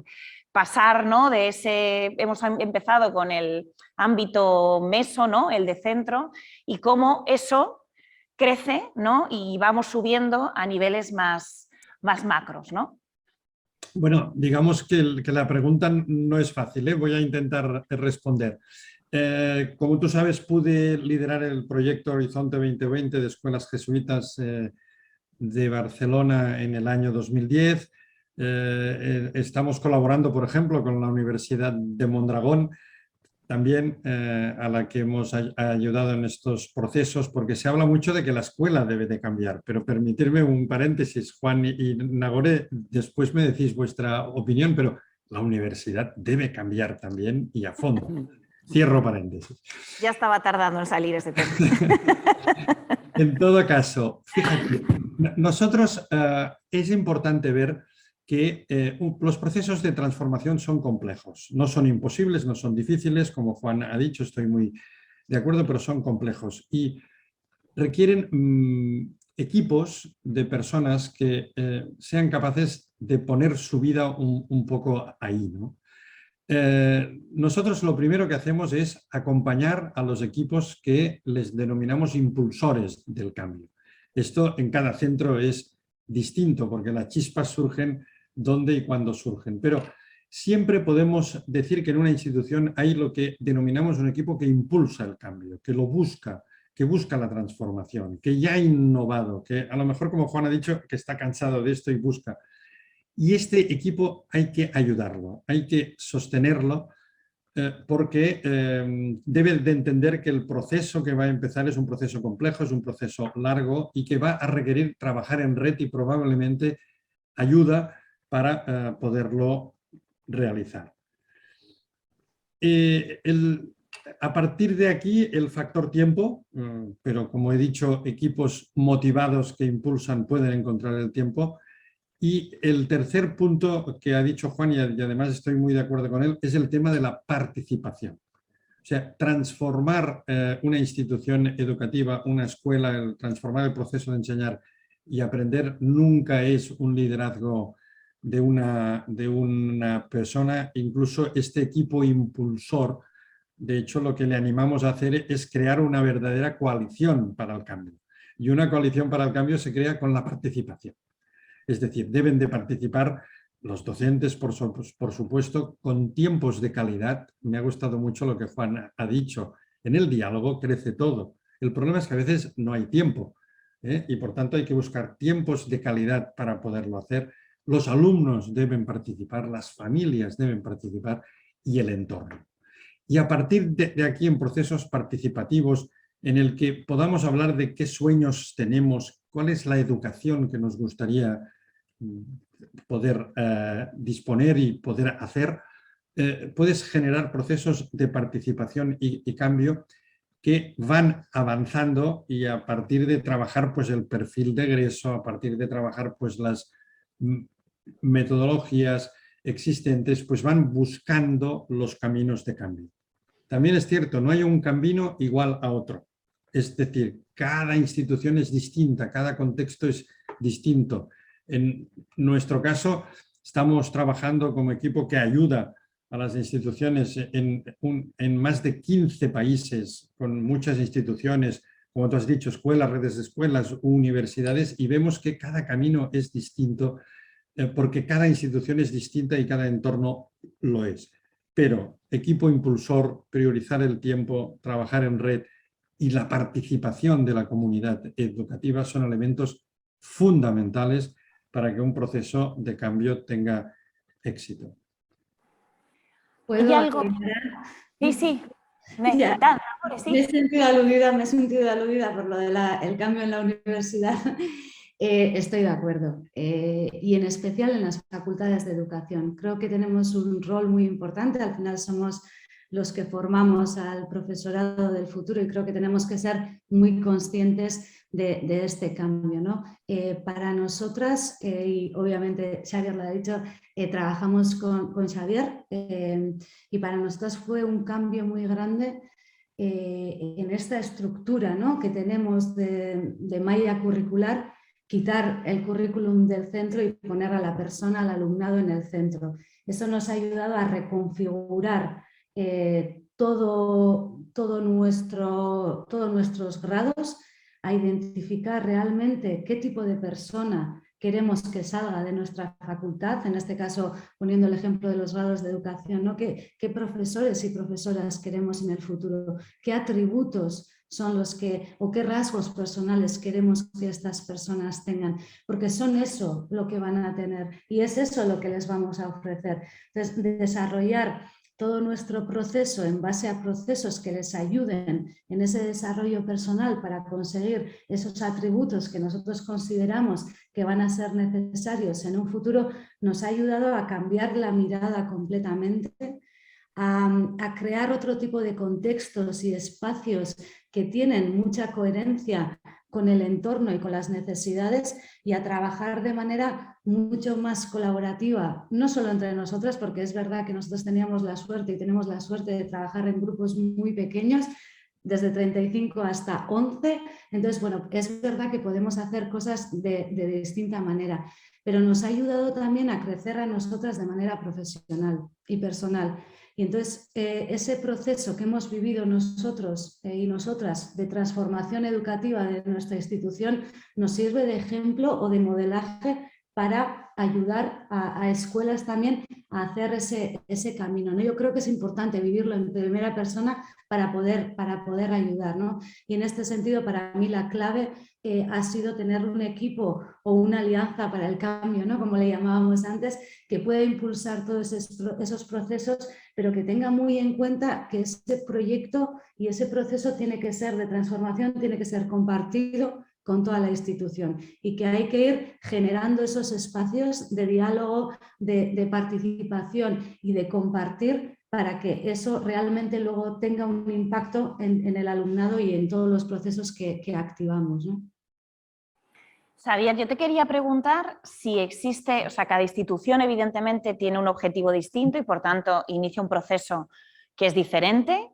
pasar, ¿no? de ese, hemos empezado con el ámbito meso, ¿no? El de centro, y cómo eso crece, ¿no? Y vamos subiendo a niveles más macros, ¿no? Bueno, digamos que la pregunta no es fácil, ¿eh? Voy a intentar responder. Como tú sabes, pude liderar el proyecto Horizonte 2020 de Escuelas Jesuitas de Barcelona en el año 2010. Estamos colaborando, por ejemplo, con la Universidad de Mondragón, también a la que hemos ayudado en estos procesos, porque se habla mucho de que la escuela debe de cambiar, pero permitirme un paréntesis, Juan y Nagore, después me decís vuestra opinión, pero la universidad debe cambiar también y a fondo. Cierro paréntesis. Ya estaba tardando en salir ese tema. En todo caso, fíjate, nosotros es importante ver que los procesos de transformación son complejos, no son imposibles, no son difíciles, como Juan ha dicho, estoy muy de acuerdo, pero son complejos y requieren equipos de personas que sean capaces de poner su vida un poco ahí, ¿no? Nosotros lo primero que hacemos es acompañar a los equipos que les denominamos impulsores del cambio. Esto en cada centro es distinto porque las chispas surgen donde y cuando surgen, pero siempre podemos decir que en una institución hay lo que denominamos un equipo que impulsa el cambio, que lo busca, que busca la transformación, que ya ha innovado, que a lo mejor, como Juan ha dicho, que está cansado de esto y busca. Y este equipo hay que ayudarlo, hay que sostenerlo, porque debe de entender que el proceso que va a empezar es un proceso complejo, es un proceso largo y que va a requerir trabajar en red y probablemente ayuda para poderlo realizar. A partir de aquí, el factor tiempo, pero como he dicho, equipos motivados que impulsan pueden encontrar el tiempo. Y el tercer punto que ha dicho Juan, y además estoy muy de acuerdo con él, es el tema de la participación. O sea, transformar una institución educativa, una escuela, transformar el proceso de enseñar y aprender nunca es un liderazgo de una persona. Incluso este equipo impulsor, de hecho, lo que le animamos a hacer es crear una verdadera coalición para el cambio. Y una coalición para el cambio se crea con la participación. Es decir, deben de participar los docentes, por supuesto, con tiempos de calidad. Me ha gustado mucho lo que Juan ha dicho. En el diálogo crece todo. El problema es que a veces no hay tiempo, y por tanto hay que buscar tiempos de calidad para poderlo hacer. Los alumnos deben participar, las familias deben participar y el entorno. Y a partir de aquí, en procesos participativos en el que podamos hablar de qué sueños tenemos, cuál es la educación que nos gustaría poder disponer y poder hacer, puedes generar procesos de participación y cambio que van avanzando, y a partir de trabajar pues, el perfil de egreso, a partir de trabajar pues, las metodologías existentes, pues van buscando los caminos de cambio. También es cierto, no hay un camino igual a otro. Es decir, cada institución es distinta, cada contexto es distinto. En nuestro caso, estamos trabajando como equipo que ayuda a las instituciones en más de 15 países, con muchas instituciones, como tú has dicho, escuelas, redes de escuelas, universidades, y vemos que cada camino es distinto, porque cada institución es distinta y cada entorno lo es. Pero equipo impulsor, priorizar el tiempo, trabajar en red y la participación de la comunidad educativa son elementos fundamentales para que un proceso de cambio tenga éxito. ¿Hay algo? Sí. Ya, me he sentido aludida por lo del cambio en la universidad. Estoy de acuerdo. Y en especial en las facultades de educación. Creo que tenemos un rol muy importante. Al final somos los que formamos al profesorado del futuro y creo que tenemos que ser muy conscientes de este cambio, ¿no? Para nosotras, y obviamente Xavier lo ha dicho, trabajamos con Xavier y para nosotras fue un cambio muy grande en esta estructura, ¿no?, que tenemos de malla curricular, quitar el currículum del centro y poner a la persona, al alumnado en el centro. Eso nos ha ayudado a reconfigurar todos nuestros grados, a identificar realmente qué tipo de persona queremos que salga de nuestra facultad, en este caso poniendo el ejemplo de los grados de educación, ¿no? ¿Qué profesores y profesoras queremos en el futuro? ¿Qué atributos son los que, o qué rasgos personales queremos que estas personas tengan? Porque son eso lo que van a tener y es eso lo que les vamos a ofrecer. Entonces, desarrollar todo nuestro proceso en base a procesos que les ayuden en ese desarrollo personal para conseguir esos atributos que nosotros consideramos que van a ser necesarios en un futuro, nos ha ayudado a cambiar la mirada completamente, a crear otro tipo de contextos y espacios que tienen mucha coherencia con el entorno y con las necesidades y a trabajar de manera mucho más colaborativa, no solo entre nosotras, porque es verdad que nosotros teníamos la suerte y tenemos la suerte de trabajar en grupos muy pequeños, desde 35 hasta 11, entonces, bueno, es verdad que podemos hacer cosas de distinta manera, pero nos ha ayudado también a crecer a nosotras de manera profesional y personal. Y entonces ese proceso que hemos vivido nosotros y nosotras de transformación educativa de nuestra institución nos sirve de ejemplo o de modelaje para ayudar a escuelas también a hacer ese camino, ¿no? Yo creo que es importante vivirlo en primera persona para poder ayudar, ¿no? Y en este sentido, para mí la clave ha sido tener un equipo o una alianza para el cambio, ¿no?, como le llamábamos antes, que pueda impulsar todos esos procesos, pero que tenga muy en cuenta que ese proyecto y ese proceso tiene que ser de transformación, tiene que ser compartido con toda la institución y que hay que ir generando esos espacios de diálogo, de participación y de compartir para que eso realmente luego tenga un impacto en el alumnado y en todos los procesos que activamos, ¿no? Xavier, yo te quería preguntar si existe, o sea, cada institución evidentemente tiene un objetivo distinto y por tanto inicia un proceso que es diferente,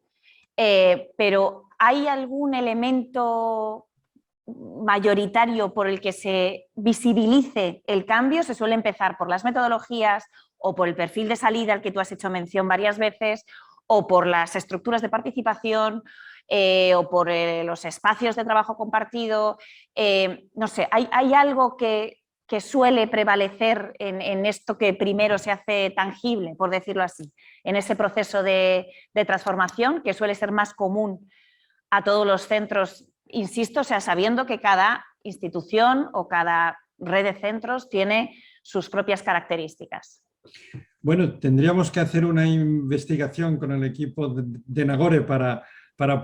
pero ¿hay algún elemento mayoritario por el que se visibilice el cambio? ¿Se suele empezar por las metodologías o por el perfil de salida al que tú has hecho mención varias veces o por las estructuras de participación o por los espacios de trabajo compartido? No sé, ¿hay algo que suele prevalecer en esto que primero se hace tangible, por decirlo así, en ese proceso de transformación que suele ser más común a todos los centros? Insisto, o sea, sabiendo que cada institución o cada red de centros tiene sus propias características. Bueno, tendríamos que hacer una investigación con el equipo de Nagore para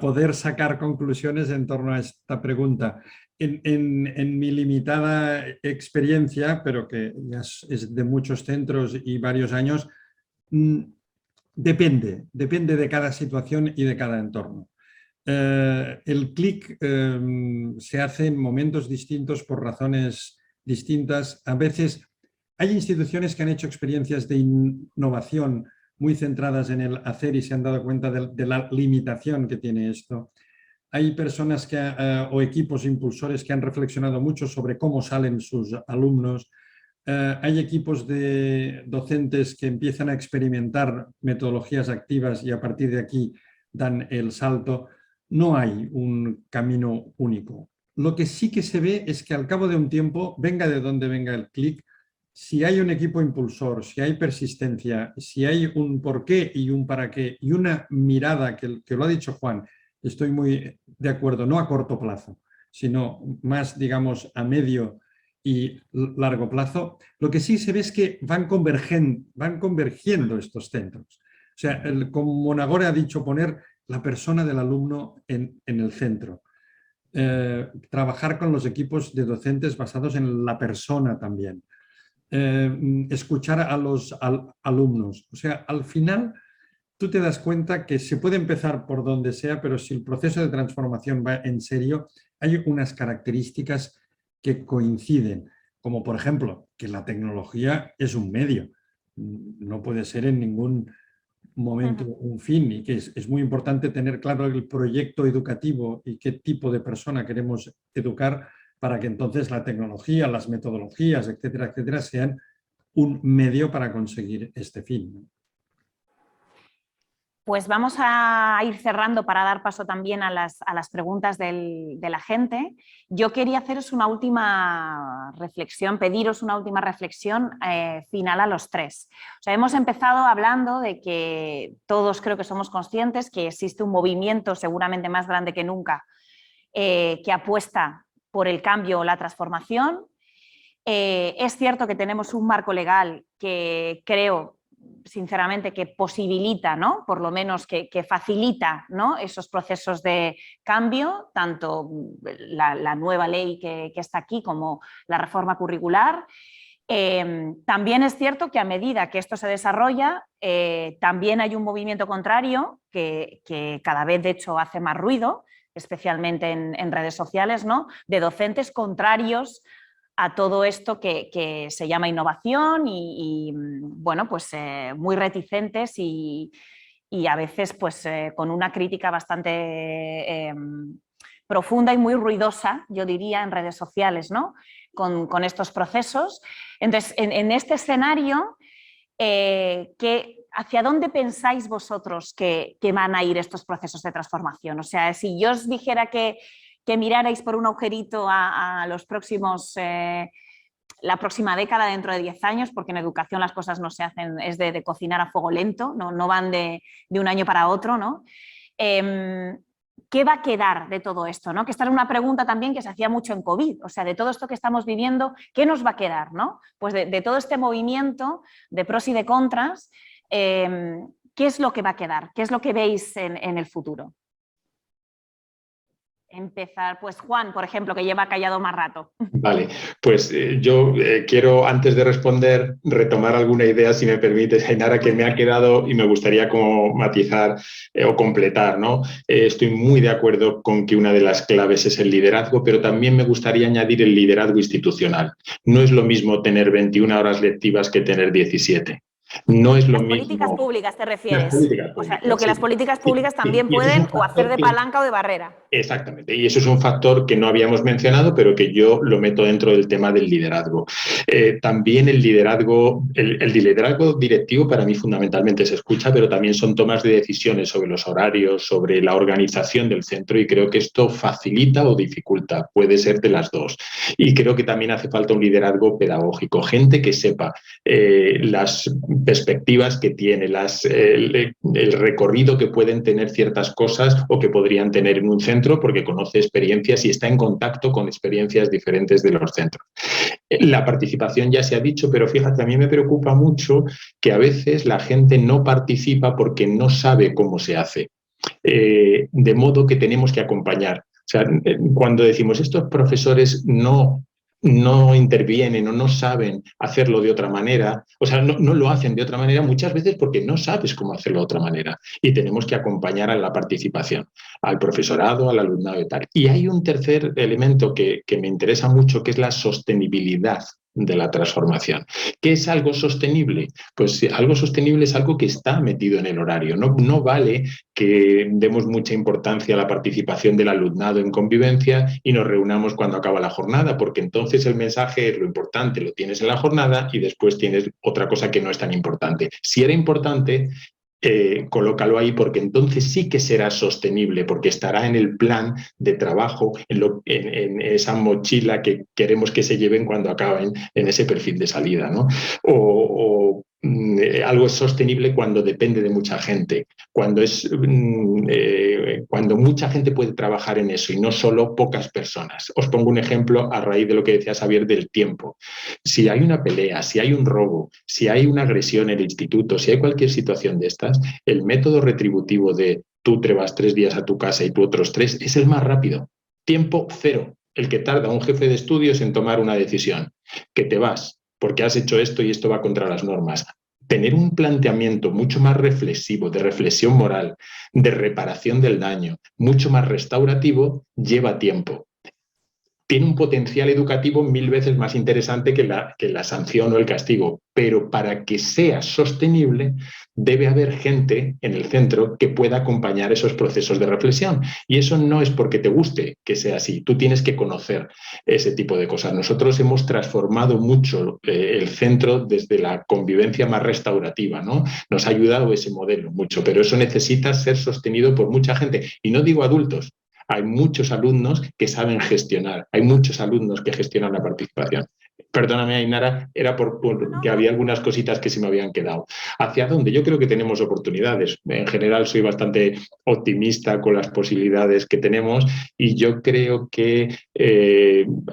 poder sacar conclusiones en torno a esta pregunta. En mi limitada experiencia, pero que ya es de muchos centros y varios años, depende de cada situación y de cada entorno. El clic se hace en momentos distintos por razones distintas. A veces Hay instituciones que han hecho experiencias de innovación muy centradas en el hacer y se han dado cuenta de la limitación que tiene esto. Hay personas o equipos impulsores que han reflexionado mucho sobre cómo salen sus alumnos. Hay equipos de docentes que empiezan a experimentar metodologías activas y a partir de aquí dan el salto. No hay un camino único. Lo que sí que se ve es que al cabo de un tiempo, venga de donde venga el clic, si hay un equipo impulsor, si hay persistencia, si hay un porqué y un para qué y una mirada, que lo ha dicho Juan, estoy muy de acuerdo, no a corto plazo, sino más, digamos, a medio y largo plazo, lo que sí se ve es que van convergiendo estos centros. O sea, como Nagore ha dicho, poner la persona del alumno en el centro. Trabajar con los equipos de docentes basados en la persona también. Escuchar a los alumnos. O sea, al final tú te das cuenta que se puede empezar por donde sea, pero si el proceso de transformación va en serio, hay unas características que coinciden, como por ejemplo, que la tecnología es un medio, no puede ser en ningún momento un fin, y que es muy importante tener claro el proyecto educativo y qué tipo de persona queremos educar para que entonces la tecnología, las metodologías, etcétera, etcétera, sean un medio para conseguir este fin. Pues vamos a ir cerrando para dar paso también a las preguntas de la gente. Yo quería haceros una última reflexión, pediros una última reflexión final a los tres. O sea, hemos empezado hablando de que todos creo que somos conscientes que existe un movimiento seguramente más grande que nunca que apuesta por el cambio o la transformación. Es cierto que tenemos un marco legal que creo, sinceramente, que posibilita, ¿no? Por lo menos que facilita, ¿no? Esos procesos de cambio, tanto la nueva ley que está aquí como la reforma curricular. También es cierto que a medida que esto se desarrolla, también hay un movimiento contrario que cada vez de hecho hace más ruido, especialmente en redes sociales, ¿no? De docentes contrarios a todo esto que se llama innovación y bueno, pues muy reticentes y a veces pues con una crítica bastante profunda y muy ruidosa, yo diría, en redes sociales, ¿no? Con estos procesos. Entonces, en este escenario, ¿hacia dónde pensáis vosotros que van a ir estos procesos de transformación? O sea, si yo os dijera que mirarais por un agujerito a los próximos, la próxima década, dentro de 10 años, porque en educación las cosas no se hacen, es de cocinar a fuego lento, no van de un año para otro, ¿no? ¿Qué va a quedar de todo esto, ¿no? Que esta era una pregunta también que se hacía mucho en COVID, o sea, de todo esto que estamos viviendo, ¿qué nos va a quedar, ¿no? Pues de todo este movimiento de pros y de contras, ¿qué es lo que va a quedar? ¿Qué es lo que veis en el futuro? Empezar, pues Juan, por ejemplo, que lleva callado más rato. Vale, pues yo quiero, antes de responder, retomar alguna idea, si me permites, Ainara, que me ha quedado y me gustaría como matizar o completar, ¿no? Estoy muy de acuerdo con que una de las claves es el liderazgo, pero también me gustaría añadir el liderazgo institucional. No es lo mismo tener 21 horas lectivas que tener 17. No es lo mismo. Políticas públicas te refieres. Las políticas públicas, o sea, lo que sí. las políticas públicas también pueden o hacer de palanca o de barrera. Exactamente, y eso es un factor que no habíamos mencionado, pero que yo lo meto dentro del tema del liderazgo. También el liderazgo directivo para mí fundamentalmente se escucha, pero también son tomas de decisiones sobre los horarios, sobre la organización del centro, y creo que esto facilita o dificulta, puede ser de las dos. Y creo que también hace falta un liderazgo pedagógico, gente que sepa las perspectivas que tiene, el recorrido que pueden tener ciertas cosas o que podrían tener en un centro, porque conoce experiencias y está en contacto con experiencias diferentes de los centros. La participación ya se ha dicho, pero fíjate, a mí me preocupa mucho que a veces la gente no participa porque no sabe cómo se hace. De modo que tenemos que acompañar. O sea, cuando decimos estos profesores no intervienen o no saben hacerlo de otra manera, o sea, no lo hacen de otra manera muchas veces porque no sabes cómo hacerlo de otra manera, y tenemos que acompañar a la participación, al profesorado, al alumnado y tal. Y hay un tercer elemento que me interesa mucho, que es la sostenibilidad de la transformación. ¿Qué es algo sostenible? Pues algo sostenible es algo que está metido en el horario. No vale que demos mucha importancia a la participación del alumnado en convivencia y nos reunamos cuando acaba la jornada, porque entonces el mensaje es lo importante, lo tienes en la jornada y después tienes otra cosa que no es tan importante. Si era importante, colócalo ahí, porque entonces sí que será sostenible, porque estará en el plan de trabajo, en esa mochila que queremos que se lleven cuando acaben en ese perfil de salida, ¿no? Algo es sostenible cuando depende de mucha gente, cuando mucha gente puede trabajar en eso y no solo pocas personas. Os pongo un ejemplo a raíz de lo que decía Xavier del tiempo. Si hay una pelea, si hay un robo, si hay una agresión en el instituto, si hay cualquier situación de estas, el método retributivo de tú te vas 3 días a tu casa y tú otros 3 es el más rápido. Tiempo cero, el que tarda un jefe de estudios en tomar una decisión. Que te vas porque has hecho esto y esto va contra las normas. Tener un planteamiento mucho más reflexivo, de reflexión moral, de reparación del daño, mucho más restaurativo, lleva tiempo. Tiene un potencial educativo 1000 veces más interesante que la sanción o el castigo, pero para que sea sostenible debe haber gente en el centro que pueda acompañar esos procesos de reflexión. Y eso no es porque te guste que sea así, tú tienes que conocer ese tipo de cosas. Nosotros hemos transformado mucho el centro desde la convivencia más restaurativa, ¿no? Nos ha ayudado ese modelo mucho, pero eso necesita ser sostenido por mucha gente. Y no digo adultos. Hay muchos alumnos que saben gestionar, hay muchos alumnos que gestionan la participación. Perdóname, Ainara, era porque había algunas cositas que se me habían quedado. ¿Hacia dónde? Yo creo que tenemos oportunidades. En general soy bastante optimista con las posibilidades que tenemos y yo creo que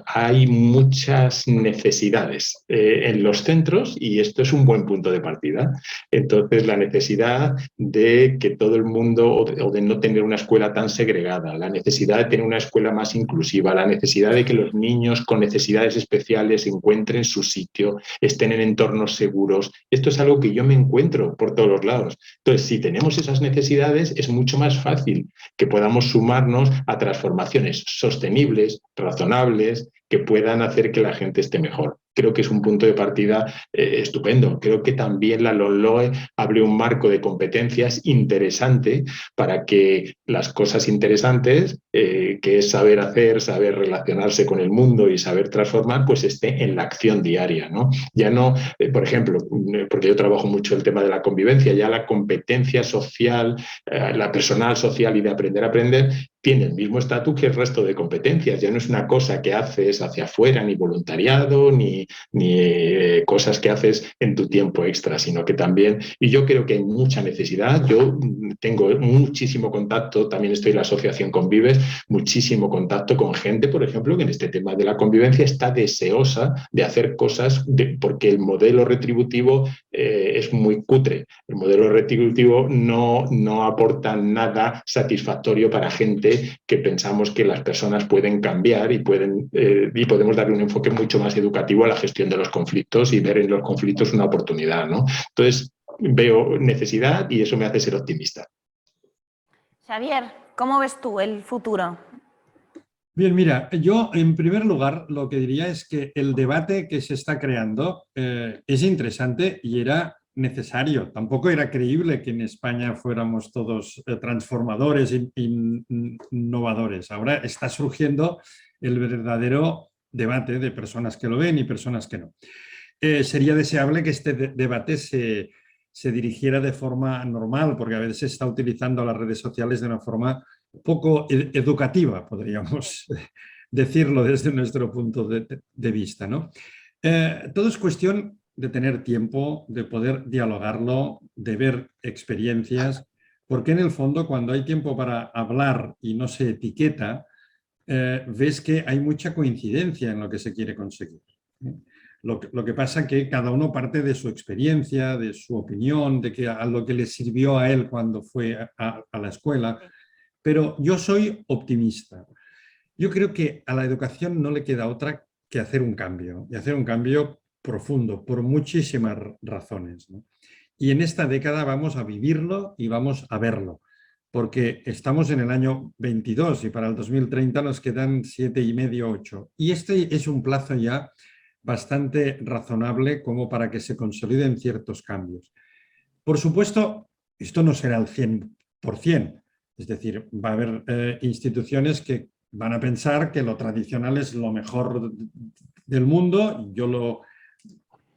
hay muchas necesidades en los centros y esto es un buen punto de partida. Entonces, la necesidad de que todo el mundo, o de no tener una escuela tan segregada, la necesidad de tener una escuela más inclusiva, la necesidad de que los niños con necesidades especiales encuentren su sitio, estén en entornos seguros. Esto es algo que yo me encuentro por todos los lados. Entonces, si tenemos esas necesidades, es mucho más fácil que podamos sumarnos a transformaciones sostenibles, razonables, que puedan hacer que la gente esté mejor. Creo que es un punto de partida estupendo. Creo que también la LOMLOE abre un marco de competencias interesante para que las cosas interesantes, que es saber hacer, saber relacionarse con el mundo y saber transformar, pues esté en la acción diaria, ¿no? Ya no, por ejemplo, porque yo trabajo mucho el tema de la convivencia, ya la competencia social, la personal, social y de aprender a aprender, tiene el mismo estatus que el resto de competencias. Ya no es una cosa que haces hacia afuera, ni voluntariado, ni cosas que haces en tu tiempo extra, sino que también, y yo creo que hay mucha necesidad. Yo tengo muchísimo contacto, también estoy en la asociación Convives, muchísimo contacto con gente, por ejemplo, que en este tema de la convivencia está deseosa de hacer cosas porque el modelo retributivo es muy cutre. El modelo retributivo no aporta nada satisfactorio para gente que pensamos que las personas pueden cambiar y podemos darle un enfoque mucho más educativo a la gestión de los conflictos y ver en los conflictos una oportunidad, ¿no? Entonces, veo necesidad y eso me hace ser optimista. Xavier, ¿cómo ves tú el futuro? Bien, mira, yo en primer lugar lo que diría es que el debate que se está creando es interesante y era necesario. Tampoco era creíble que en España fuéramos todos transformadores e innovadores. Ahora está surgiendo el verdadero debate de personas que lo ven y personas que no. Sería deseable que este debate se dirigiera de forma normal, porque a veces se está utilizando las redes sociales de una forma poco educativa, podríamos decirlo desde nuestro punto de vista, ¿no? Todo es cuestión de tener tiempo, de poder dialogarlo, de ver experiencias, porque en el fondo cuando hay tiempo para hablar y no se etiqueta, ves que hay mucha coincidencia en lo que se quiere conseguir. Lo que pasa es que cada uno parte de su experiencia, de su opinión, de a lo que le sirvió a él cuando fue a la escuela. Pero yo soy optimista. Yo creo que a la educación no le queda otra que hacer un cambio, y hacer un cambio profundo, por muchísimas razones, ¿no? Y en esta década vamos a vivirlo y vamos a verlo, porque estamos en el año 22 y para el 2030 nos quedan 7 y medio, 8. Y este es un plazo ya bastante razonable como para que se consoliden ciertos cambios. Por supuesto, esto no será al 100%, es decir, va a haber instituciones que van a pensar que lo tradicional es lo mejor del mundo. Yo lo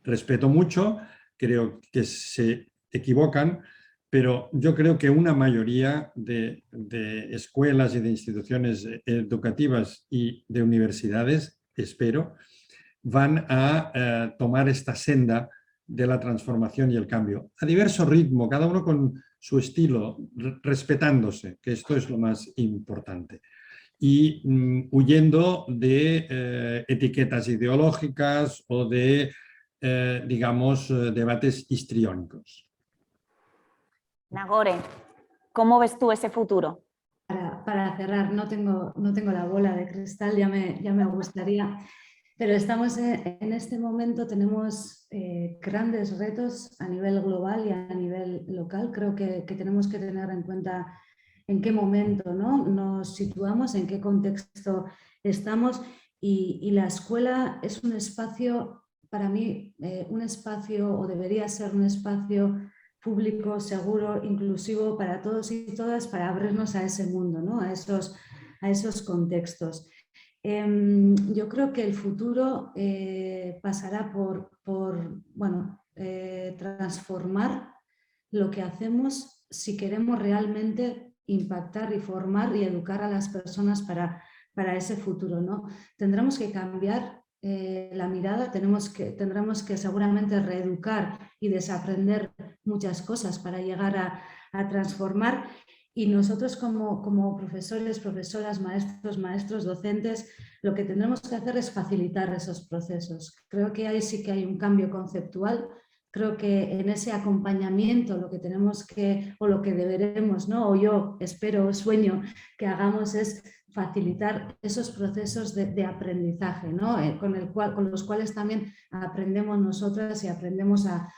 respeto mucho, creo que se equivocan, pero yo creo que una mayoría de escuelas y de instituciones educativas y de universidades, espero, van a tomar esta senda de la transformación y el cambio, a diverso ritmo, cada uno con su estilo, respetándose, que esto es lo más importante, y huyendo de etiquetas ideológicas o de, digamos, debates histriónicos. Nagore, ¿cómo ves tú ese futuro? Para cerrar, no tengo la bola de cristal, ya me gustaría, pero estamos en este momento, tenemos grandes retos a nivel global y a nivel local. Creo que tenemos que tener en cuenta en qué momento, ¿no?, nos situamos, en qué contexto estamos, y la escuela es un espacio, para mí, un espacio, o debería ser un espacio público, seguro, inclusivo para todos y todas, para abrirnos a ese mundo, ¿no?, a esos contextos. Yo creo que el futuro pasará por transformar lo que hacemos si queremos realmente impactar y formar y educar a las personas para ese futuro, ¿no? Tendremos que cambiar la mirada, tendremos que seguramente reeducar y desaprender muchas cosas para llegar a transformar. Y nosotros como profesores, profesoras, maestros, docentes, lo que tendremos que hacer es facilitar esos procesos. Creo que ahí sí que hay un cambio conceptual. Creo que en ese acompañamiento lo que tenemos que, o lo que deberemos, ¿no?, o yo espero, sueño que hagamos, es facilitar esos procesos de aprendizaje, ¿no?, con los cuales también aprendemos nosotras y aprendemos a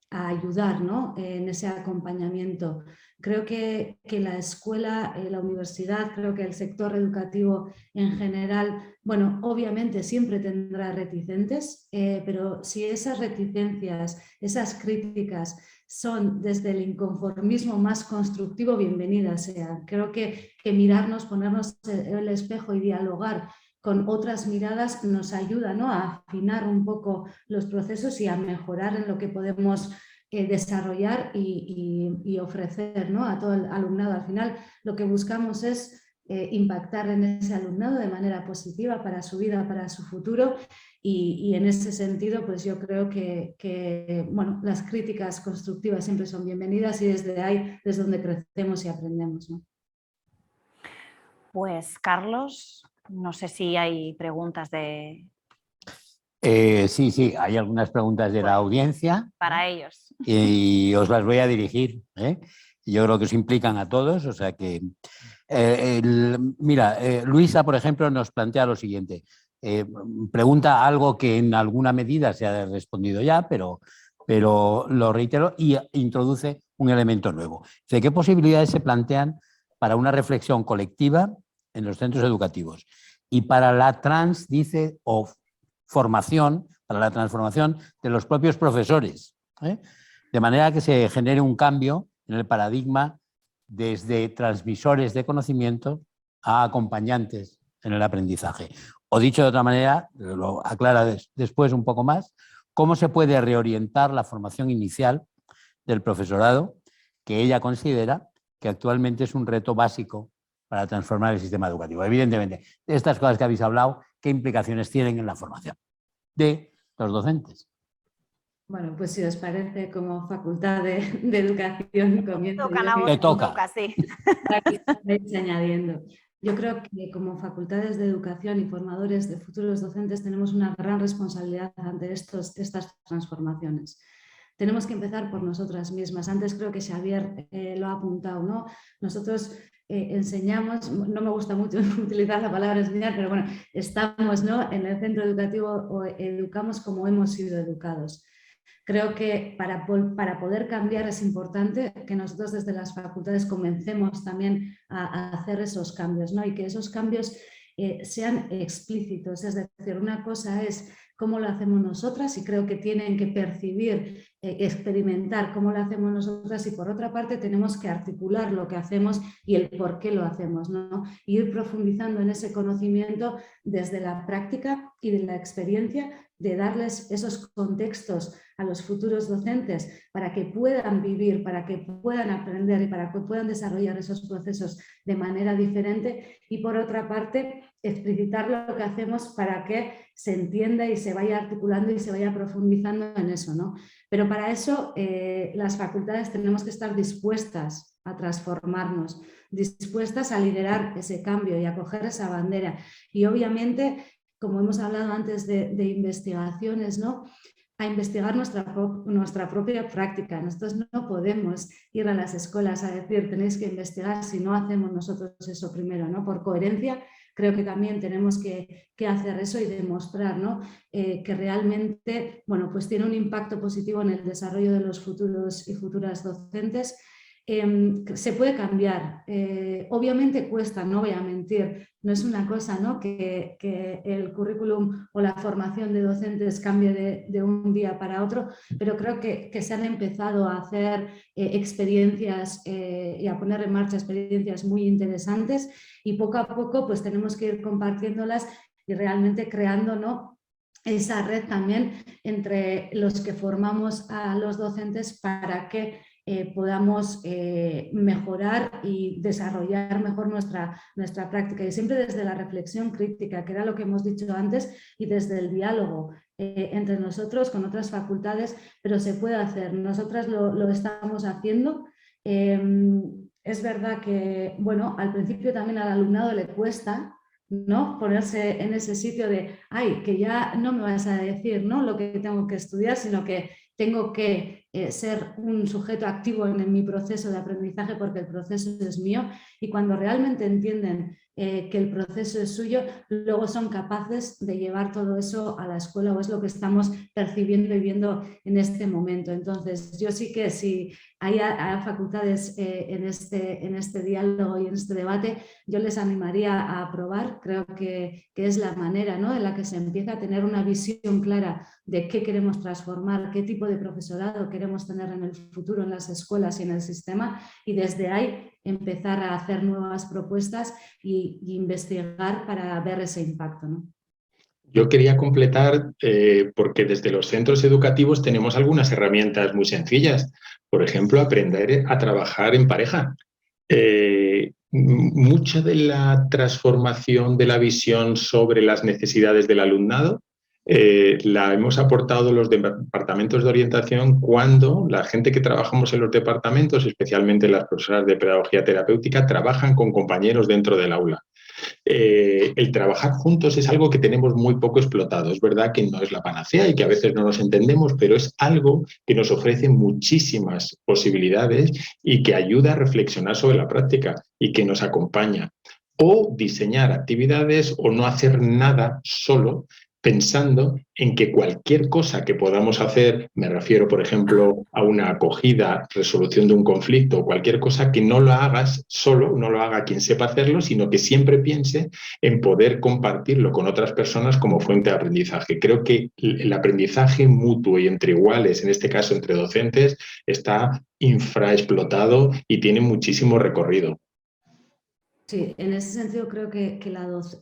ayudar, ¿no?, en ese acompañamiento. Creo que la escuela, la universidad, creo que el sector educativo en general, bueno, obviamente siempre tendrá reticentes, pero si esas reticencias, esas críticas son desde el inconformismo más constructivo, bienvenidas sean. Creo que mirarnos, ponernos el espejo y dialogar con otras miradas nos ayuda, ¿no?, a afinar un poco los procesos y a mejorar en lo que podemos desarrollar y ofrecer, ¿no?, a todo el alumnado. Al final lo que buscamos es impactar en ese alumnado de manera positiva para su vida, para su futuro, y en ese sentido pues yo creo que bueno, las críticas constructivas siempre son bienvenidas, y desde ahí es donde crecemos y aprendemos, ¿no? Pues Carlos, no sé si hay preguntas de... Sí, hay algunas preguntas de la audiencia. Para ellos. Y os las voy a dirigir, ¿eh? Yo creo que os implican a todos, o sea que... mira, Luisa, por ejemplo, nos plantea lo siguiente. Pregunta algo que en alguna medida se ha respondido ya, pero lo reitero, y introduce un elemento nuevo. Dice, ¿qué posibilidades se plantean para una reflexión colectiva en los centros educativos? Y para la dice, o formación, para la transformación de los propios profesores, ¿eh? De manera que se genere un cambio en el paradigma desde transmisores de conocimiento a acompañantes en el aprendizaje. O dicho de otra manera, lo aclara después un poco más, cómo se puede reorientar la formación inicial del profesorado, que ella considera que actualmente es un reto básico para transformar el sistema educativo. Evidentemente, estas cosas que habéis hablado, ¿qué implicaciones tienen en la formación de los docentes? Bueno, pues si os parece, como Facultad de Educación, comienzo yo. Te toca. Sí. Vais añadiendo. Yo creo que como facultades de educación y formadores de futuros docentes tenemos una gran responsabilidad ante estas transformaciones. Tenemos que empezar por nosotras mismas. Antes creo que Xavier lo ha apuntado, ¿no? Nosotros enseñamos, no me gusta mucho utilizar la palabra enseñar, pero bueno, estamos, ¿no?, en el centro educativo, o educamos como hemos sido educados. Creo que para poder cambiar es importante que nosotros desde las facultades comencemos también a hacer esos cambios, ¿no?, y que esos cambios sean explícitos. Es decir, una cosa es cómo lo hacemos nosotras y creo que tienen que percibir, experimentar cómo lo hacemos nosotras y por otra parte tenemos que articular lo que hacemos y el por qué lo hacemos, ¿no? Y ir profundizando en ese conocimiento desde la práctica y de la experiencia, de darles esos contextos a los futuros docentes para que puedan vivir, para que puedan aprender y para que puedan desarrollar esos procesos de manera diferente y por otra parte explicitar lo que hacemos para que se entienda y se vaya articulando y se vaya profundizando en eso, ¿no? Pero para eso las facultades tenemos que estar dispuestas a transformarnos, dispuestas a liderar ese cambio y a coger esa bandera y obviamente, como hemos hablado antes de investigaciones, ¿no? A investigar nuestra propia práctica. Nosotros no podemos ir a las escuelas a decir tenéis que investigar si no hacemos nosotros eso primero, ¿no? Por coherencia creo que también tenemos que hacer eso y demostrar, ¿no? Que realmente, bueno, pues tiene un impacto positivo en el desarrollo de los futuros y futuras docentes. Se puede cambiar, obviamente cuesta, no voy a mentir, no es una cosa, ¿no? que el currículum o la formación de docentes cambie de un día para otro, pero creo que se han empezado a hacer experiencias y a poner en marcha experiencias muy interesantes y poco a poco pues tenemos que ir compartiéndolas y realmente creando, ¿no? Esa red también entre los que formamos a los docentes para que podamos mejorar y desarrollar mejor nuestra práctica y siempre desde la reflexión crítica, que era lo que hemos dicho antes, y desde el diálogo entre nosotros con otras facultades, pero se puede hacer. Nosotras lo estamos haciendo. Es verdad que, bueno, al principio también al alumnado le cuesta, ¿no? Ponerse en ese sitio de, ay, que ya no me vas a decir, ¿no? Lo que tengo que estudiar, sino que tengo que ser un sujeto activo en mi proceso de aprendizaje porque el proceso es mío y cuando realmente entienden que el proceso es suyo, luego son capaces de llevar todo eso a la escuela o es lo que estamos percibiendo y viendo en este momento. Entonces, yo sí que si hay facultades en este diálogo y en este debate, yo les animaría a probar, creo que es la manera, ¿no? en la que se empieza a tener una visión clara de qué queremos transformar, qué tipo de profesorado queremos tener en el futuro en las escuelas y en el sistema y desde ahí empezar a hacer nuevas propuestas y investigar para ver ese impacto, ¿no? Yo quería completar, porque desde los centros educativos tenemos algunas herramientas muy sencillas. Por ejemplo, aprender a trabajar en pareja. Mucha de la transformación de la visión sobre las necesidades del alumnado la hemos aportado los departamentos de orientación cuando la gente que trabajamos en los departamentos, especialmente las profesoras de pedagogía terapéutica, trabajan con compañeros dentro del aula. El trabajar juntos es algo que tenemos muy poco explotado. Es verdad que no es la panacea y que a veces no nos entendemos, pero es algo que nos ofrece muchísimas posibilidades y que ayuda a reflexionar sobre la práctica y que nos acompaña. O diseñar actividades o no hacer nada solo, pensando en que cualquier cosa que podamos hacer, me refiero, por ejemplo, a una acogida, resolución de un conflicto, cualquier cosa que no lo hagas solo, no lo haga quien sepa hacerlo, sino que siempre piense en poder compartirlo con otras personas como fuente de aprendizaje. Creo que el aprendizaje mutuo y entre iguales, en este caso entre docentes, está infraexplotado y tiene muchísimo recorrido. Sí, en ese sentido creo que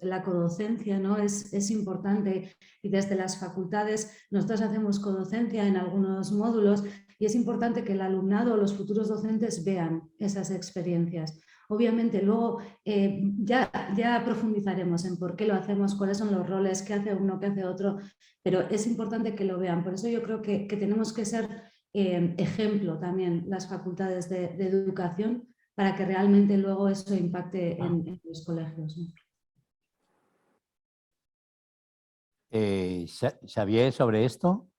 la codocencia, ¿no? es importante y desde las facultades nosotros hacemos codocencia en algunos módulos y es importante que el alumnado o los futuros docentes vean esas experiencias. Obviamente luego ya profundizaremos en por qué lo hacemos, cuáles son los roles, qué hace uno, qué hace otro, pero es importante que lo vean. Por eso yo creo que tenemos que ser ejemplo también las facultades de educación para que realmente luego eso impacte en los colegios, ¿no? Xavier, sobre esto.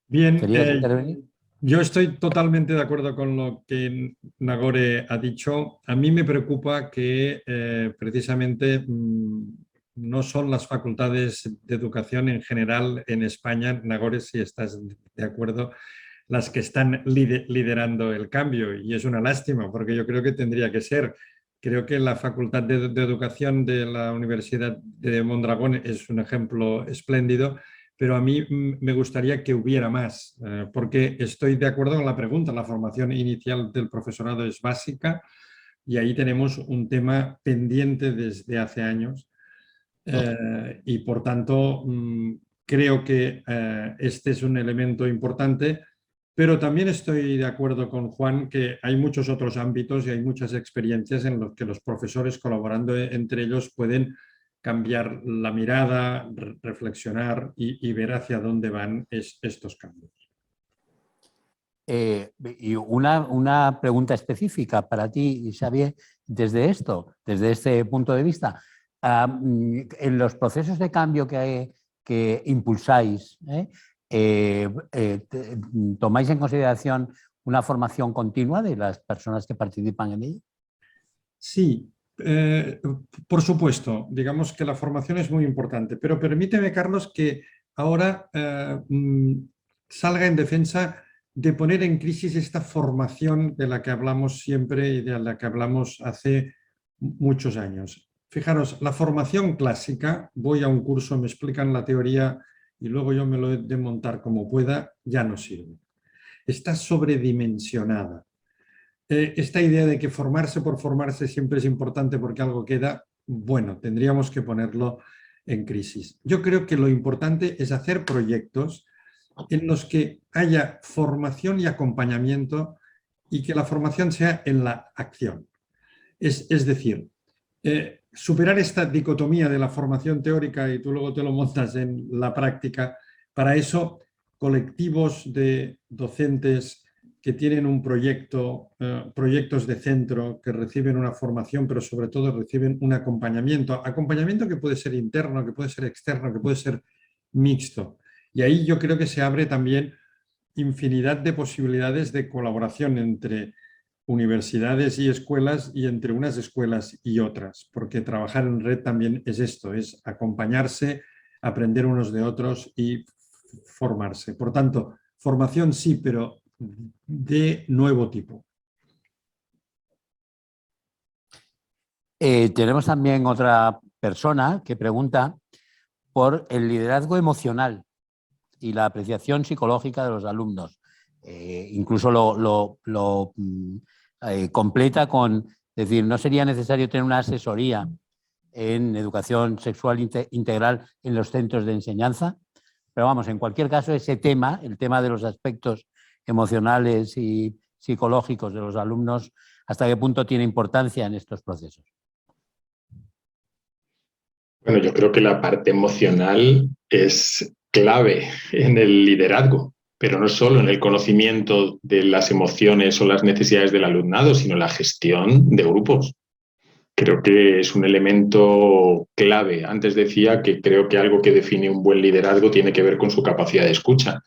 Bien, ¿Querías intervenir? yo estoy totalmente de acuerdo con lo que Nagore ha dicho. A mí me preocupa que precisamente no son las facultades de educación en general en España, Nagore, si estás de acuerdo, las que están liderando el cambio y es una lástima porque yo creo que tendría que ser Creo que la Facultad de Educación de la Universidad de Mondragón es un ejemplo espléndido, pero a mí me gustaría que hubiera más, porque estoy de acuerdo con la pregunta. La formación inicial del profesorado es básica y ahí tenemos un tema pendiente desde hace años. Y por tanto, creo que este es un elemento importante, pero también estoy de acuerdo con Juan que hay muchos otros ámbitos y hay muchas experiencias en los que los profesores, colaborando entre ellos, pueden cambiar la mirada, reflexionar y ver hacia dónde van estos cambios. Y una pregunta específica para ti, Xavier, desde este punto de vista. En los procesos de cambio que impulsáis, ¿tomáis en consideración una formación continua de las personas que participan en ella? Sí, por supuesto. Digamos que la formación es muy importante, pero permíteme, Carlos, que ahora salga en defensa de poner en crisis esta formación de la que hablamos siempre y de la que hablamos hace muchos años. Fijaros, la formación clásica, voy a un curso, me explican la teoría y luego yo me lo he de montar como pueda, ya no sirve. Está sobredimensionada. Esta idea de que formarse por formarse siempre es importante porque algo queda, bueno, tendríamos que ponerlo en crisis. Yo creo que lo importante es hacer proyectos en los que haya formación y acompañamiento y que la formación sea en la acción. Es decir, superar esta dicotomía de la formación teórica y tú luego te lo montas en la práctica. Para eso, colectivos de docentes que tienen un proyecto, proyectos de centro, que reciben una formación, pero sobre todo reciben un acompañamiento. Acompañamiento que puede ser interno, que puede ser externo, que puede ser mixto. Y ahí yo creo que se abre también infinidad de posibilidades de colaboración entre universidades y escuelas y entre unas escuelas y otras, porque trabajar en red también es esto, es acompañarse, aprender unos de otros y formarse. Por tanto, formación sí, pero de nuevo tipo. Tenemos también otra persona que pregunta por el liderazgo emocional y la apreciación psicológica de los alumnos. Incluso lo completa con decir, ¿no sería necesario tener una asesoría en educación sexual integral en los centros de enseñanza? Pero vamos, en cualquier caso, ese tema, el tema de los aspectos emocionales y psicológicos de los alumnos, ¿hasta qué punto tiene importancia en estos procesos? Bueno, yo creo que la parte emocional es clave en el liderazgo, pero no solo en el conocimiento de las emociones o las necesidades del alumnado, sino la gestión de grupos. Creo que es un elemento clave. Antes decía que creo que algo que define un buen liderazgo tiene que ver con su capacidad de escucha.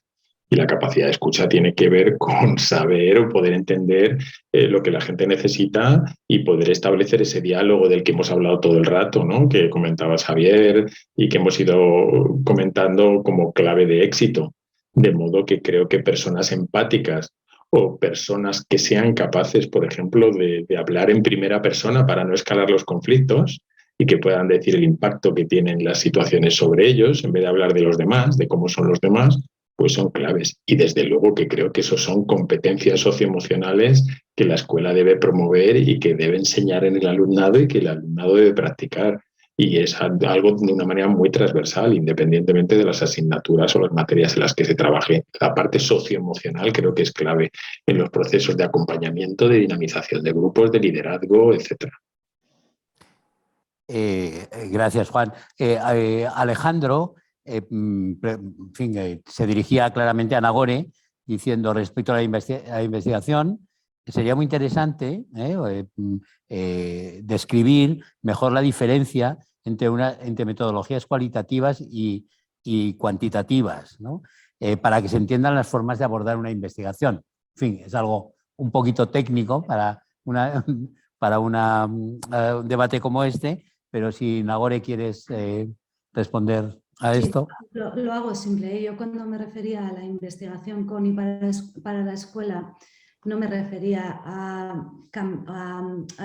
Y la capacidad de escucha tiene que ver con saber o poder entender lo que la gente necesita y poder establecer ese diálogo del que hemos hablado todo el rato, ¿no? Que comentaba Xavier y que hemos ido comentando como clave de éxito. De modo que creo que personas empáticas o personas que sean capaces, por ejemplo, de hablar en primera persona para no escalar los conflictos y que puedan decir el impacto que tienen las situaciones sobre ellos, en vez de hablar de los demás, de cómo son los demás, pues son claves. Y desde luego que creo que eso son competencias socioemocionales que la escuela debe promover y que debe enseñar en el alumnado y que el alumnado debe practicar. Y es algo de una manera muy transversal, independientemente de las asignaturas o las materias en las que se trabaje. La parte socioemocional creo que es clave en los procesos de acompañamiento, de dinamización de grupos, de liderazgo, etc. Gracias, Juan. Alejandro, en fin, se dirigía claramente a Nagore diciendo respecto a la investigación, sería muy interesante describir mejor la diferencia entre metodologías cualitativas y cuantitativas, ¿no? Para que se entiendan las formas de abordar una investigación. En fin, es algo un poquito técnico para un debate como este, pero si Nagore quieres responder a esto. Sí, lo hago simple. Yo cuando me refería a la investigación con y para la escuela, no me refería a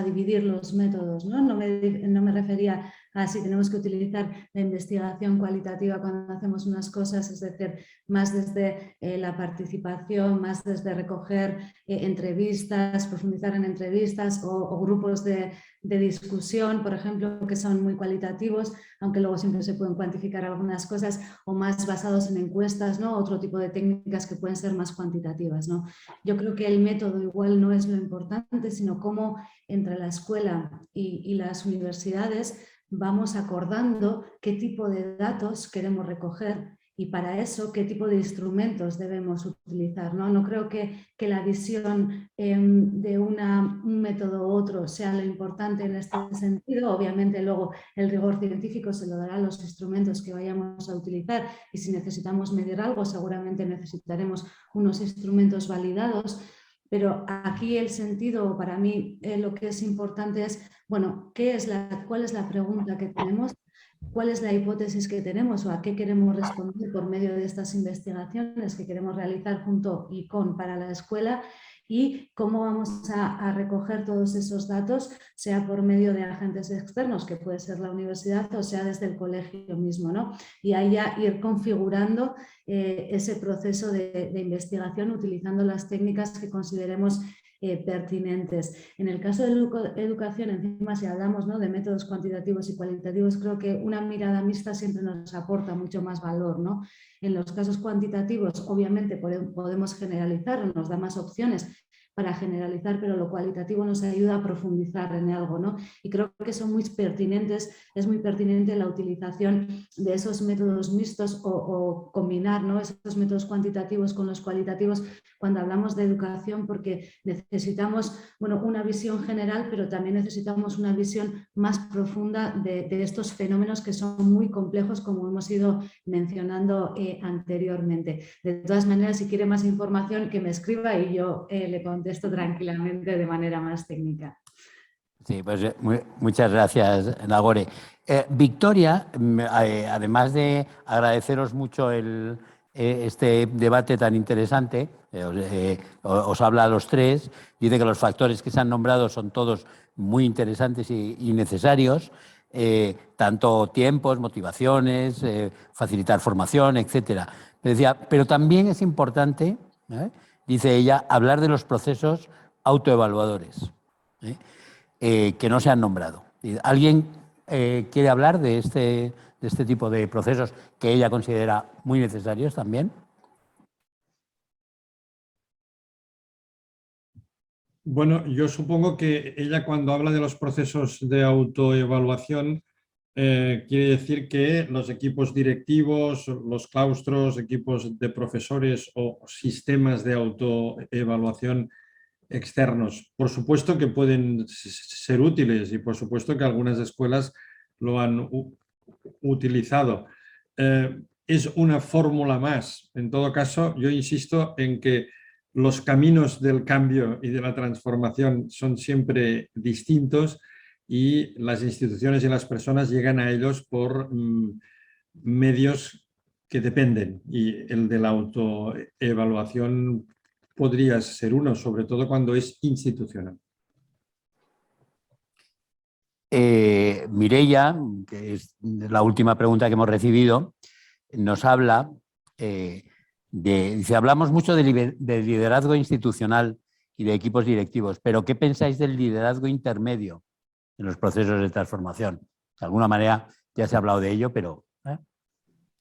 dividir los métodos, ¿no? No me refería a si tenemos que utilizar la investigación cualitativa cuando hacemos unas cosas, es decir, más desde la participación, más desde recoger entrevistas, profundizar en entrevistas o grupos de discusión, por ejemplo, que son muy cualitativos, aunque luego siempre se pueden cuantificar algunas cosas, o más basados en encuestas, ¿no? Otro tipo de técnicas que pueden ser más cuantitativas, ¿no? Yo creo que el método igual no es lo importante, sino cómo entre la escuela y las universidades vamos acordando qué tipo de datos queremos recoger y para eso qué tipo de instrumentos debemos utilizar, ¿no? No creo que la visión de un método u otro sea lo importante en este sentido. Obviamente luego el rigor científico se lo dará a los instrumentos que vayamos a utilizar y si necesitamos medir algo seguramente necesitaremos unos instrumentos validados. Pero aquí el sentido, para mí, lo que es importante es, bueno, ¿cuál es la pregunta que tenemos? ¿Cuál es la hipótesis que tenemos o a qué queremos responder por medio de estas investigaciones que queremos realizar junto y para la escuela? Y cómo vamos a recoger todos esos datos, sea por medio de agentes externos, que puede ser la universidad, o sea desde el colegio mismo, ¿no? Y ahí ya ir configurando ese proceso de investigación utilizando las técnicas que consideremos pertinentes. En el caso de educación, encima si hablamos, ¿no?, de métodos cuantitativos y cualitativos, creo que una mirada mixta siempre nos aporta mucho más valor, ¿no? En los casos cuantitativos, obviamente podemos generalizar, nos da más opciones para generalizar, pero lo cualitativo nos ayuda a profundizar en algo, ¿no? Y creo que son muy pertinentes, es muy pertinente la utilización de esos métodos mixtos o combinar, ¿no?, esos métodos cuantitativos con los cualitativos cuando hablamos de educación, porque necesitamos, bueno, una visión general, pero también necesitamos una visión más profunda de estos fenómenos que son muy complejos, como hemos ido mencionando anteriormente. De todas maneras, si quiere más información, que me escriba y yo le contesto tranquilamente de manera más técnica. Sí, pues muchas gracias, Nagore. Victoria, además de agradeceros mucho este debate tan interesante, os habla a los tres, dice que los factores que se han nombrado son todos muy interesantes y necesarios, tanto tiempos, motivaciones, facilitar formación, etcétera. Pero también es importante, dice ella, hablar de los procesos autoevaluadores, que no se han nombrado. ¿Alguien quiere hablar de este tipo de procesos que ella considera muy necesarios también? Bueno, yo supongo que ella cuando habla de los procesos de autoevaluación quiere decir que los equipos directivos, los claustros, equipos de profesores o sistemas de autoevaluación externos, por supuesto que pueden ser útiles y por supuesto que algunas escuelas lo han utilizado. Es una fórmula más. En todo caso, yo insisto en que los caminos del cambio y de la transformación son siempre distintos y las instituciones y las personas llegan a ellos por medios que dependen y el de la autoevaluación podría ser uno, sobre todo cuando es institucional. Mireia, que es la última pregunta que hemos recibido, nos habla dice, hablamos mucho de liderazgo institucional y de equipos directivos, pero ¿qué pensáis del liderazgo intermedio en los procesos de transformación? De alguna manera ya se ha hablado de ello, pero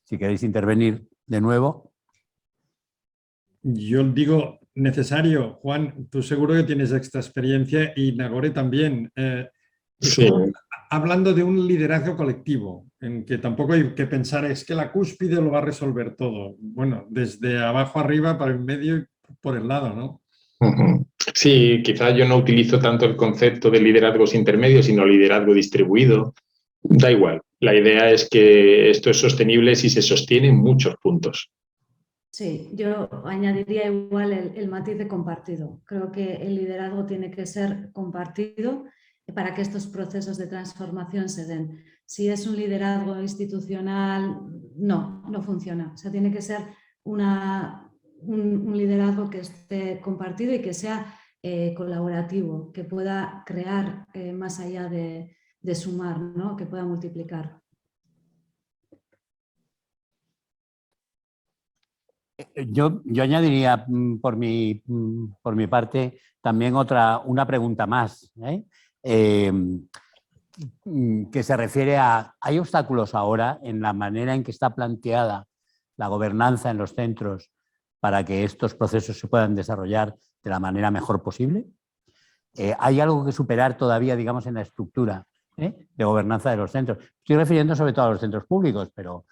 si queréis intervenir de nuevo. Yo digo necesario. Juan, tú seguro que tienes esta experiencia y Nagore también. Sí. Hablando de un liderazgo colectivo, en que tampoco hay que pensar es que la cúspide lo va a resolver todo. Bueno, desde abajo arriba, para el medio y por el lado, ¿no? Sí, quizás yo no utilizo tanto el concepto de liderazgos intermedios, sino liderazgo distribuido. Da igual. La idea es que esto es sostenible si se sostiene en muchos puntos. Sí, yo añadiría igual el matiz de compartido. Creo que el liderazgo tiene que ser compartido para que estos procesos de transformación se den. Si es un liderazgo institucional, no funciona. O sea, tiene que ser una un liderazgo que esté compartido y que sea colaborativo, que pueda crear más allá de sumar, ¿no? Que pueda multiplicar. Yo añadiría por mi parte también una pregunta más, que se refiere a, ¿hay obstáculos ahora en la manera en que está planteada la gobernanza en los centros para que estos procesos se puedan desarrollar de la manera mejor posible? ¿Hay algo que superar todavía, digamos, en la estructura de gobernanza de los centros? Estoy refiriendo sobre todo a los centros públicos, pero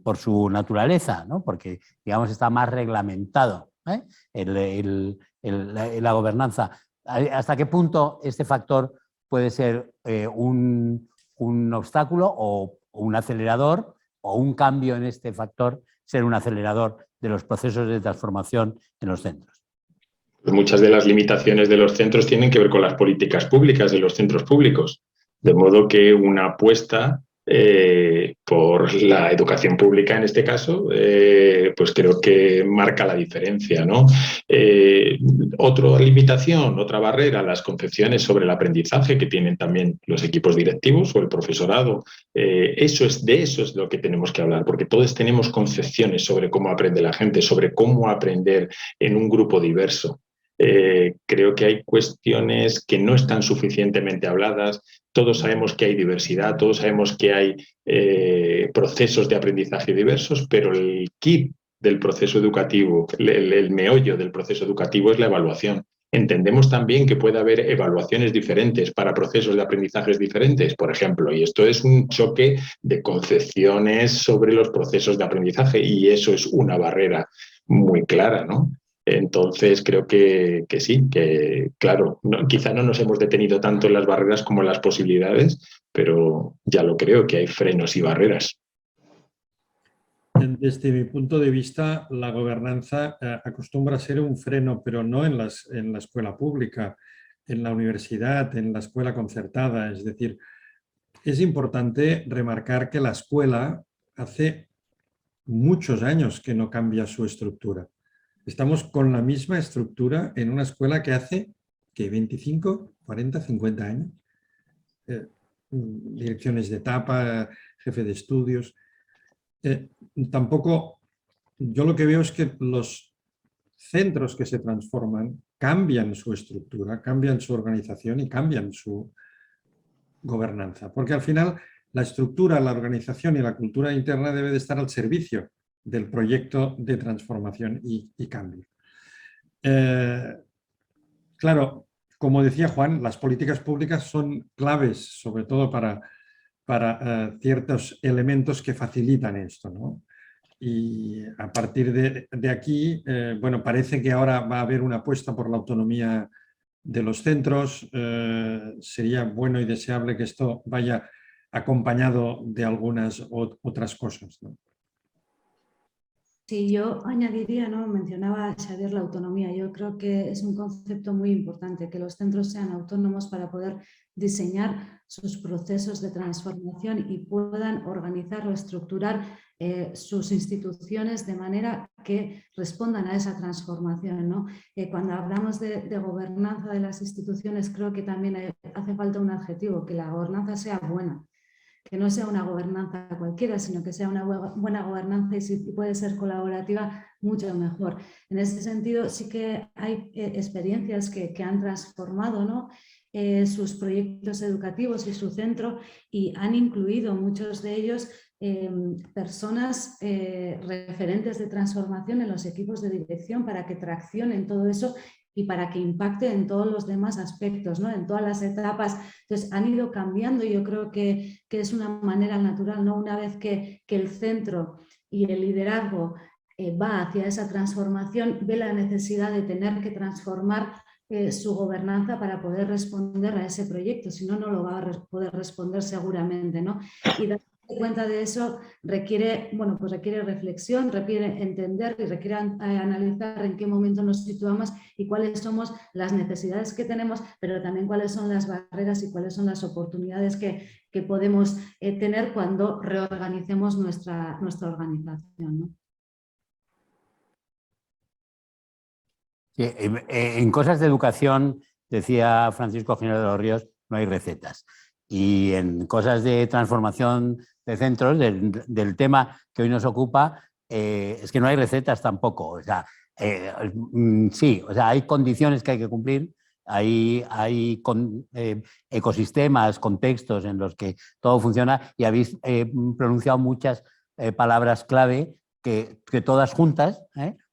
por su naturaleza, ¿no? Porque, digamos, está más reglamentado la gobernanza. ¿Hasta qué punto este factor puede ser un obstáculo o un acelerador, o un cambio en este factor ser un acelerador de los procesos de transformación en los centros? Pues muchas de las limitaciones de los centros tienen que ver con las políticas públicas de los centros públicos, de modo que una apuesta por la educación pública en este caso, pues creo que marca la diferencia, ¿no? Otra limitación, otra barrera, las concepciones sobre el aprendizaje que tienen también los equipos directivos o el profesorado. De eso es lo que tenemos que hablar, porque todos tenemos concepciones sobre cómo aprende la gente, sobre cómo aprender en un grupo diverso. Creo que hay cuestiones que no están suficientemente habladas. Todos sabemos que hay diversidad, todos sabemos que hay procesos de aprendizaje diversos, pero el kit del proceso educativo, el meollo del proceso educativo es la evaluación. Entendemos también que puede haber evaluaciones diferentes para procesos de aprendizajes diferentes, por ejemplo, y esto es un choque de concepciones sobre los procesos de aprendizaje, y eso es una barrera muy clara, ¿no? Entonces creo que sí, que claro, quizá no nos hemos detenido tanto en las barreras como en las posibilidades, pero ya lo creo que hay frenos y barreras. Desde mi punto de vista, la gobernanza acostumbra a ser un freno, pero no en la escuela pública, en la universidad, en la escuela concertada. Es decir, es importante remarcar que la escuela hace muchos años que no cambia su estructura. Estamos con la misma estructura en una escuela que hace que 25, 40, 50 años. Direcciones de etapa, jefe de estudios. Tampoco, yo lo que veo es que los centros que se transforman cambian su estructura, cambian su organización y cambian su gobernanza. Porque al final la estructura, la organización y la cultura interna debe de estar al servicio del proyecto de transformación y cambio. Claro, como decía Juan, las políticas públicas son claves, sobre todo para ciertos elementos que facilitan esto, ¿no? Y a partir de aquí, bueno, parece que ahora va a haber una apuesta por la autonomía de los centros. Sería bueno y deseable que esto vaya acompañado de algunas otras cosas, ¿no? Sí, yo añadiría, ¿no? Mencionaba Xavier la autonomía. Yo creo que es un concepto muy importante, que los centros sean autónomos para poder diseñar sus procesos de transformación y puedan organizar o estructurar sus instituciones de manera que respondan a esa transformación, ¿no? Cuando hablamos de gobernanza de las instituciones, creo que también hace falta un adjetivo, que la gobernanza sea buena. Que no sea una gobernanza cualquiera, sino que sea una buena gobernanza, y si puede ser colaborativa, mucho mejor. En ese sentido, sí que hay experiencias que han transformado, ¿no? Sus proyectos educativos y su centro, y han incluido muchos de ellos personas referentes de transformación en los equipos de dirección para que traccionen todo eso y para que impacte en todos los demás aspectos, ¿no? En todas las etapas. Entonces han ido cambiando, y yo creo que es una manera natural, ¿no? Una vez que el centro y el liderazgo va hacia esa transformación, ve la necesidad de tener que transformar su gobernanza para poder responder a ese proyecto, si no, no lo va a poder responder seguramente, ¿no? Y darse cuenta de eso requiere, bueno, pues requiere reflexión, requiere entender y requiere analizar en qué momento nos situamos y cuáles somos las necesidades que tenemos, pero también cuáles son las barreras y cuáles son las oportunidades que podemos tener cuando reorganicemos nuestra organización, ¿no? Sí, en cosas de educación, decía Francisco Giner de los Ríos, no hay recetas. Y en cosas de transformación de centros, del tema que hoy nos ocupa, es que no hay recetas tampoco. O sea, sí, o sea, hay condiciones que hay que cumplir, hay ecosistemas, contextos en los que todo funciona, y habéis pronunciado muchas palabras clave que todas juntas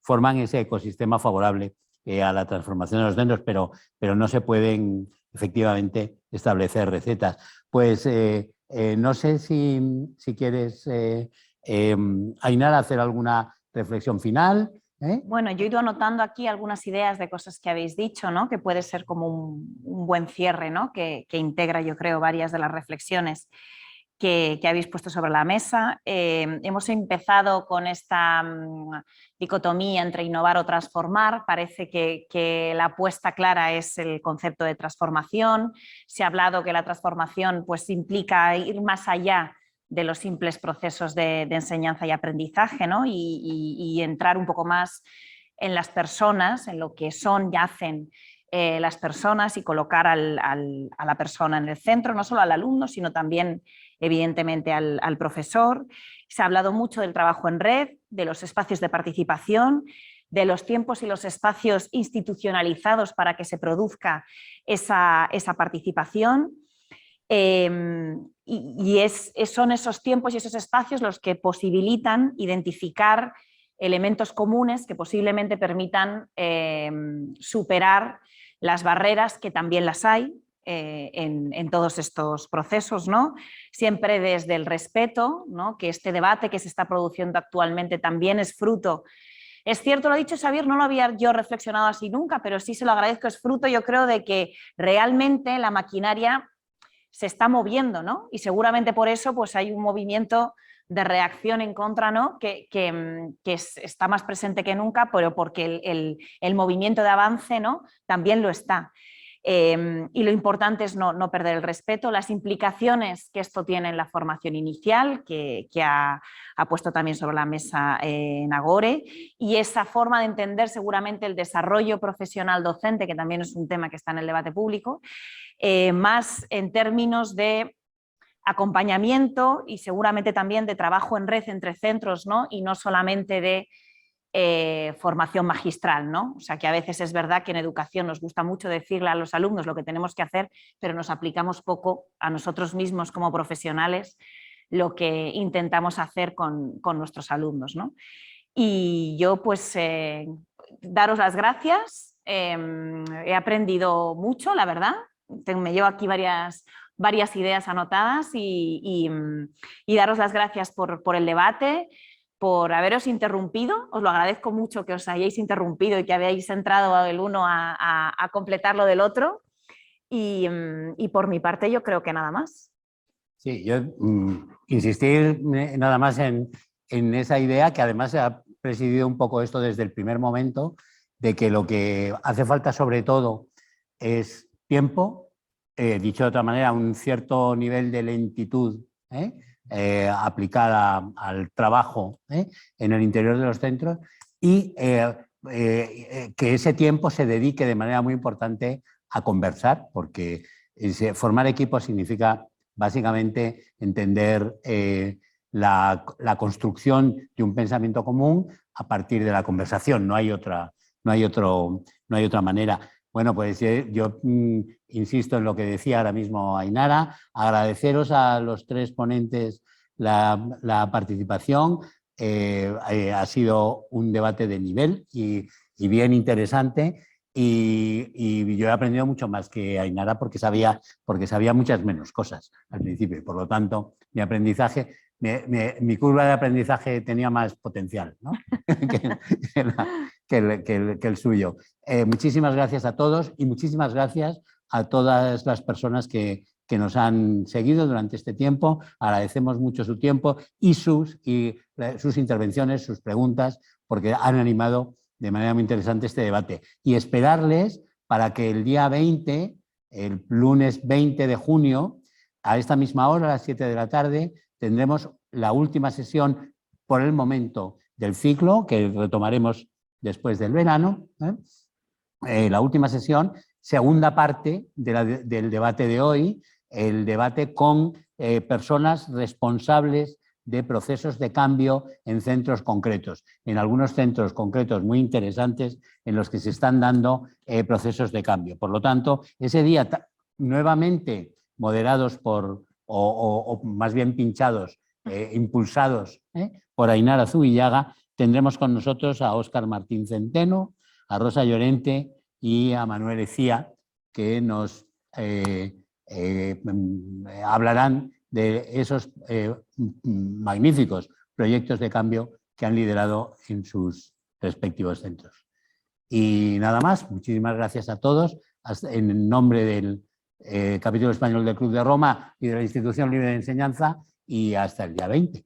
forman ese ecosistema favorable a la transformación de los centros, pero no se pueden efectivamente establecer recetas. Pues no sé si quieres, Ainara, hacer alguna reflexión final. Bueno, yo he ido anotando aquí algunas ideas de cosas que habéis dicho, ¿no? Que puede ser como un buen cierre, ¿no? Que integra, yo creo, varias de las reflexiones que habéis puesto sobre la mesa. Hemos empezado con esta dicotomía entre innovar o transformar. Parece que la apuesta clara es el concepto de transformación. Se ha hablado que la transformación pues, implica ir más allá de los simples procesos de enseñanza y aprendizaje, ¿no? y entrar un poco más en las personas, en lo que son y hacen las personas, y colocar a la persona en el centro, no solo al alumno, sino también evidentemente al profesor. Se ha hablado mucho del trabajo en red, de los espacios de participación, de los tiempos y los espacios institucionalizados para que se produzca esa participación. Son esos tiempos y esos espacios los que posibilitan identificar elementos comunes que posiblemente permitan superar las barreras, que también las hay en todos estos procesos, ¿no? Siempre desde el respeto, ¿no? Que este debate que se está produciendo actualmente también es fruto. Es cierto, lo ha dicho Xavier, no lo había yo reflexionado así nunca, pero sí se lo agradezco, es fruto, yo creo, de que realmente la maquinaria se está moviendo, ¿no? Y seguramente por eso pues, hay un movimiento de reacción en contra, ¿no? que está más presente que nunca, pero porque el movimiento de avance, ¿no? También lo está. Y lo importante es no perder el respeto, las implicaciones que esto tiene en la formación inicial, que ha puesto también sobre la mesa Nagore, y esa forma de entender seguramente el desarrollo profesional docente, que también es un tema que está en el debate público, más en términos de acompañamiento y seguramente también de trabajo en red entre centros, ¿no? Y no solamente de formación magistral, ¿no? O sea, que a veces es verdad que en educación nos gusta mucho decirle a los alumnos lo que tenemos que hacer, pero nos aplicamos poco a nosotros mismos como profesionales lo que intentamos hacer con nuestros alumnos, ¿no? Y yo pues daros las gracias, he aprendido mucho, la verdad, me llevo aquí varias ideas anotadas y daros las gracias por el debate, por haberos interrumpido. Os lo agradezco mucho que os hayáis interrumpido y que habéis entrado el uno a completar lo del otro. Y por mi parte yo creo que nada más. Sí, yo insistir nada más en esa idea, que además se ha presidido un poco esto desde el primer momento, de que lo que hace falta sobre todo es tiempo, dicho de otra manera, un cierto nivel de lentitud aplicada al trabajo en el interior de los centros, y que ese tiempo se dedique de manera muy importante a conversar, porque formar equipos significa básicamente entender la construcción de un pensamiento común a partir de la conversación. No hay otra manera. Bueno, pues yo insisto en lo que decía ahora mismo Ainara, agradeceros a los tres ponentes la participación. Ha sido un debate de nivel y bien interesante. Y yo he aprendido mucho más que Ainara porque sabía muchas menos cosas al principio, y por lo tanto mi aprendizaje, mi curva de aprendizaje tenía más potencial, ¿no? que el suyo. Muchísimas gracias a todos y muchísimas gracias a todas las personas que nos han seguido durante este tiempo. Agradecemos mucho su tiempo y sus intervenciones, sus preguntas, porque han animado de manera muy interesante este debate. Y esperarles para que el día 20, el lunes 20 de junio, a esta misma hora, a las 7 de la tarde, tendremos la última sesión por el momento del ciclo, que retomaremos después del verano, la última sesión, segunda parte del debate de hoy, el debate con personas responsables de procesos de cambio en centros concretos, en algunos centros concretos muy interesantes en los que se están dando procesos de cambio. Por lo tanto, ese día nuevamente moderados por, o más bien pinchados, impulsados por Ainara Zubillaga, tendremos con nosotros a Óscar Martín Centeno, a Rosa Llorente y a Manuel Ecía, que nos hablarán de esos magníficos proyectos de cambio que han liderado en sus respectivos centros. Y nada más, muchísimas gracias a todos, en nombre del capítulo español del Club de Roma y de la Institución Libre de Enseñanza, y hasta el día 20.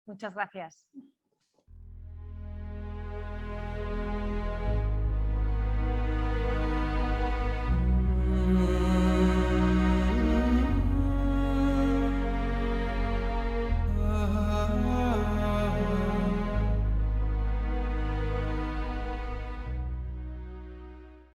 Muchas gracias.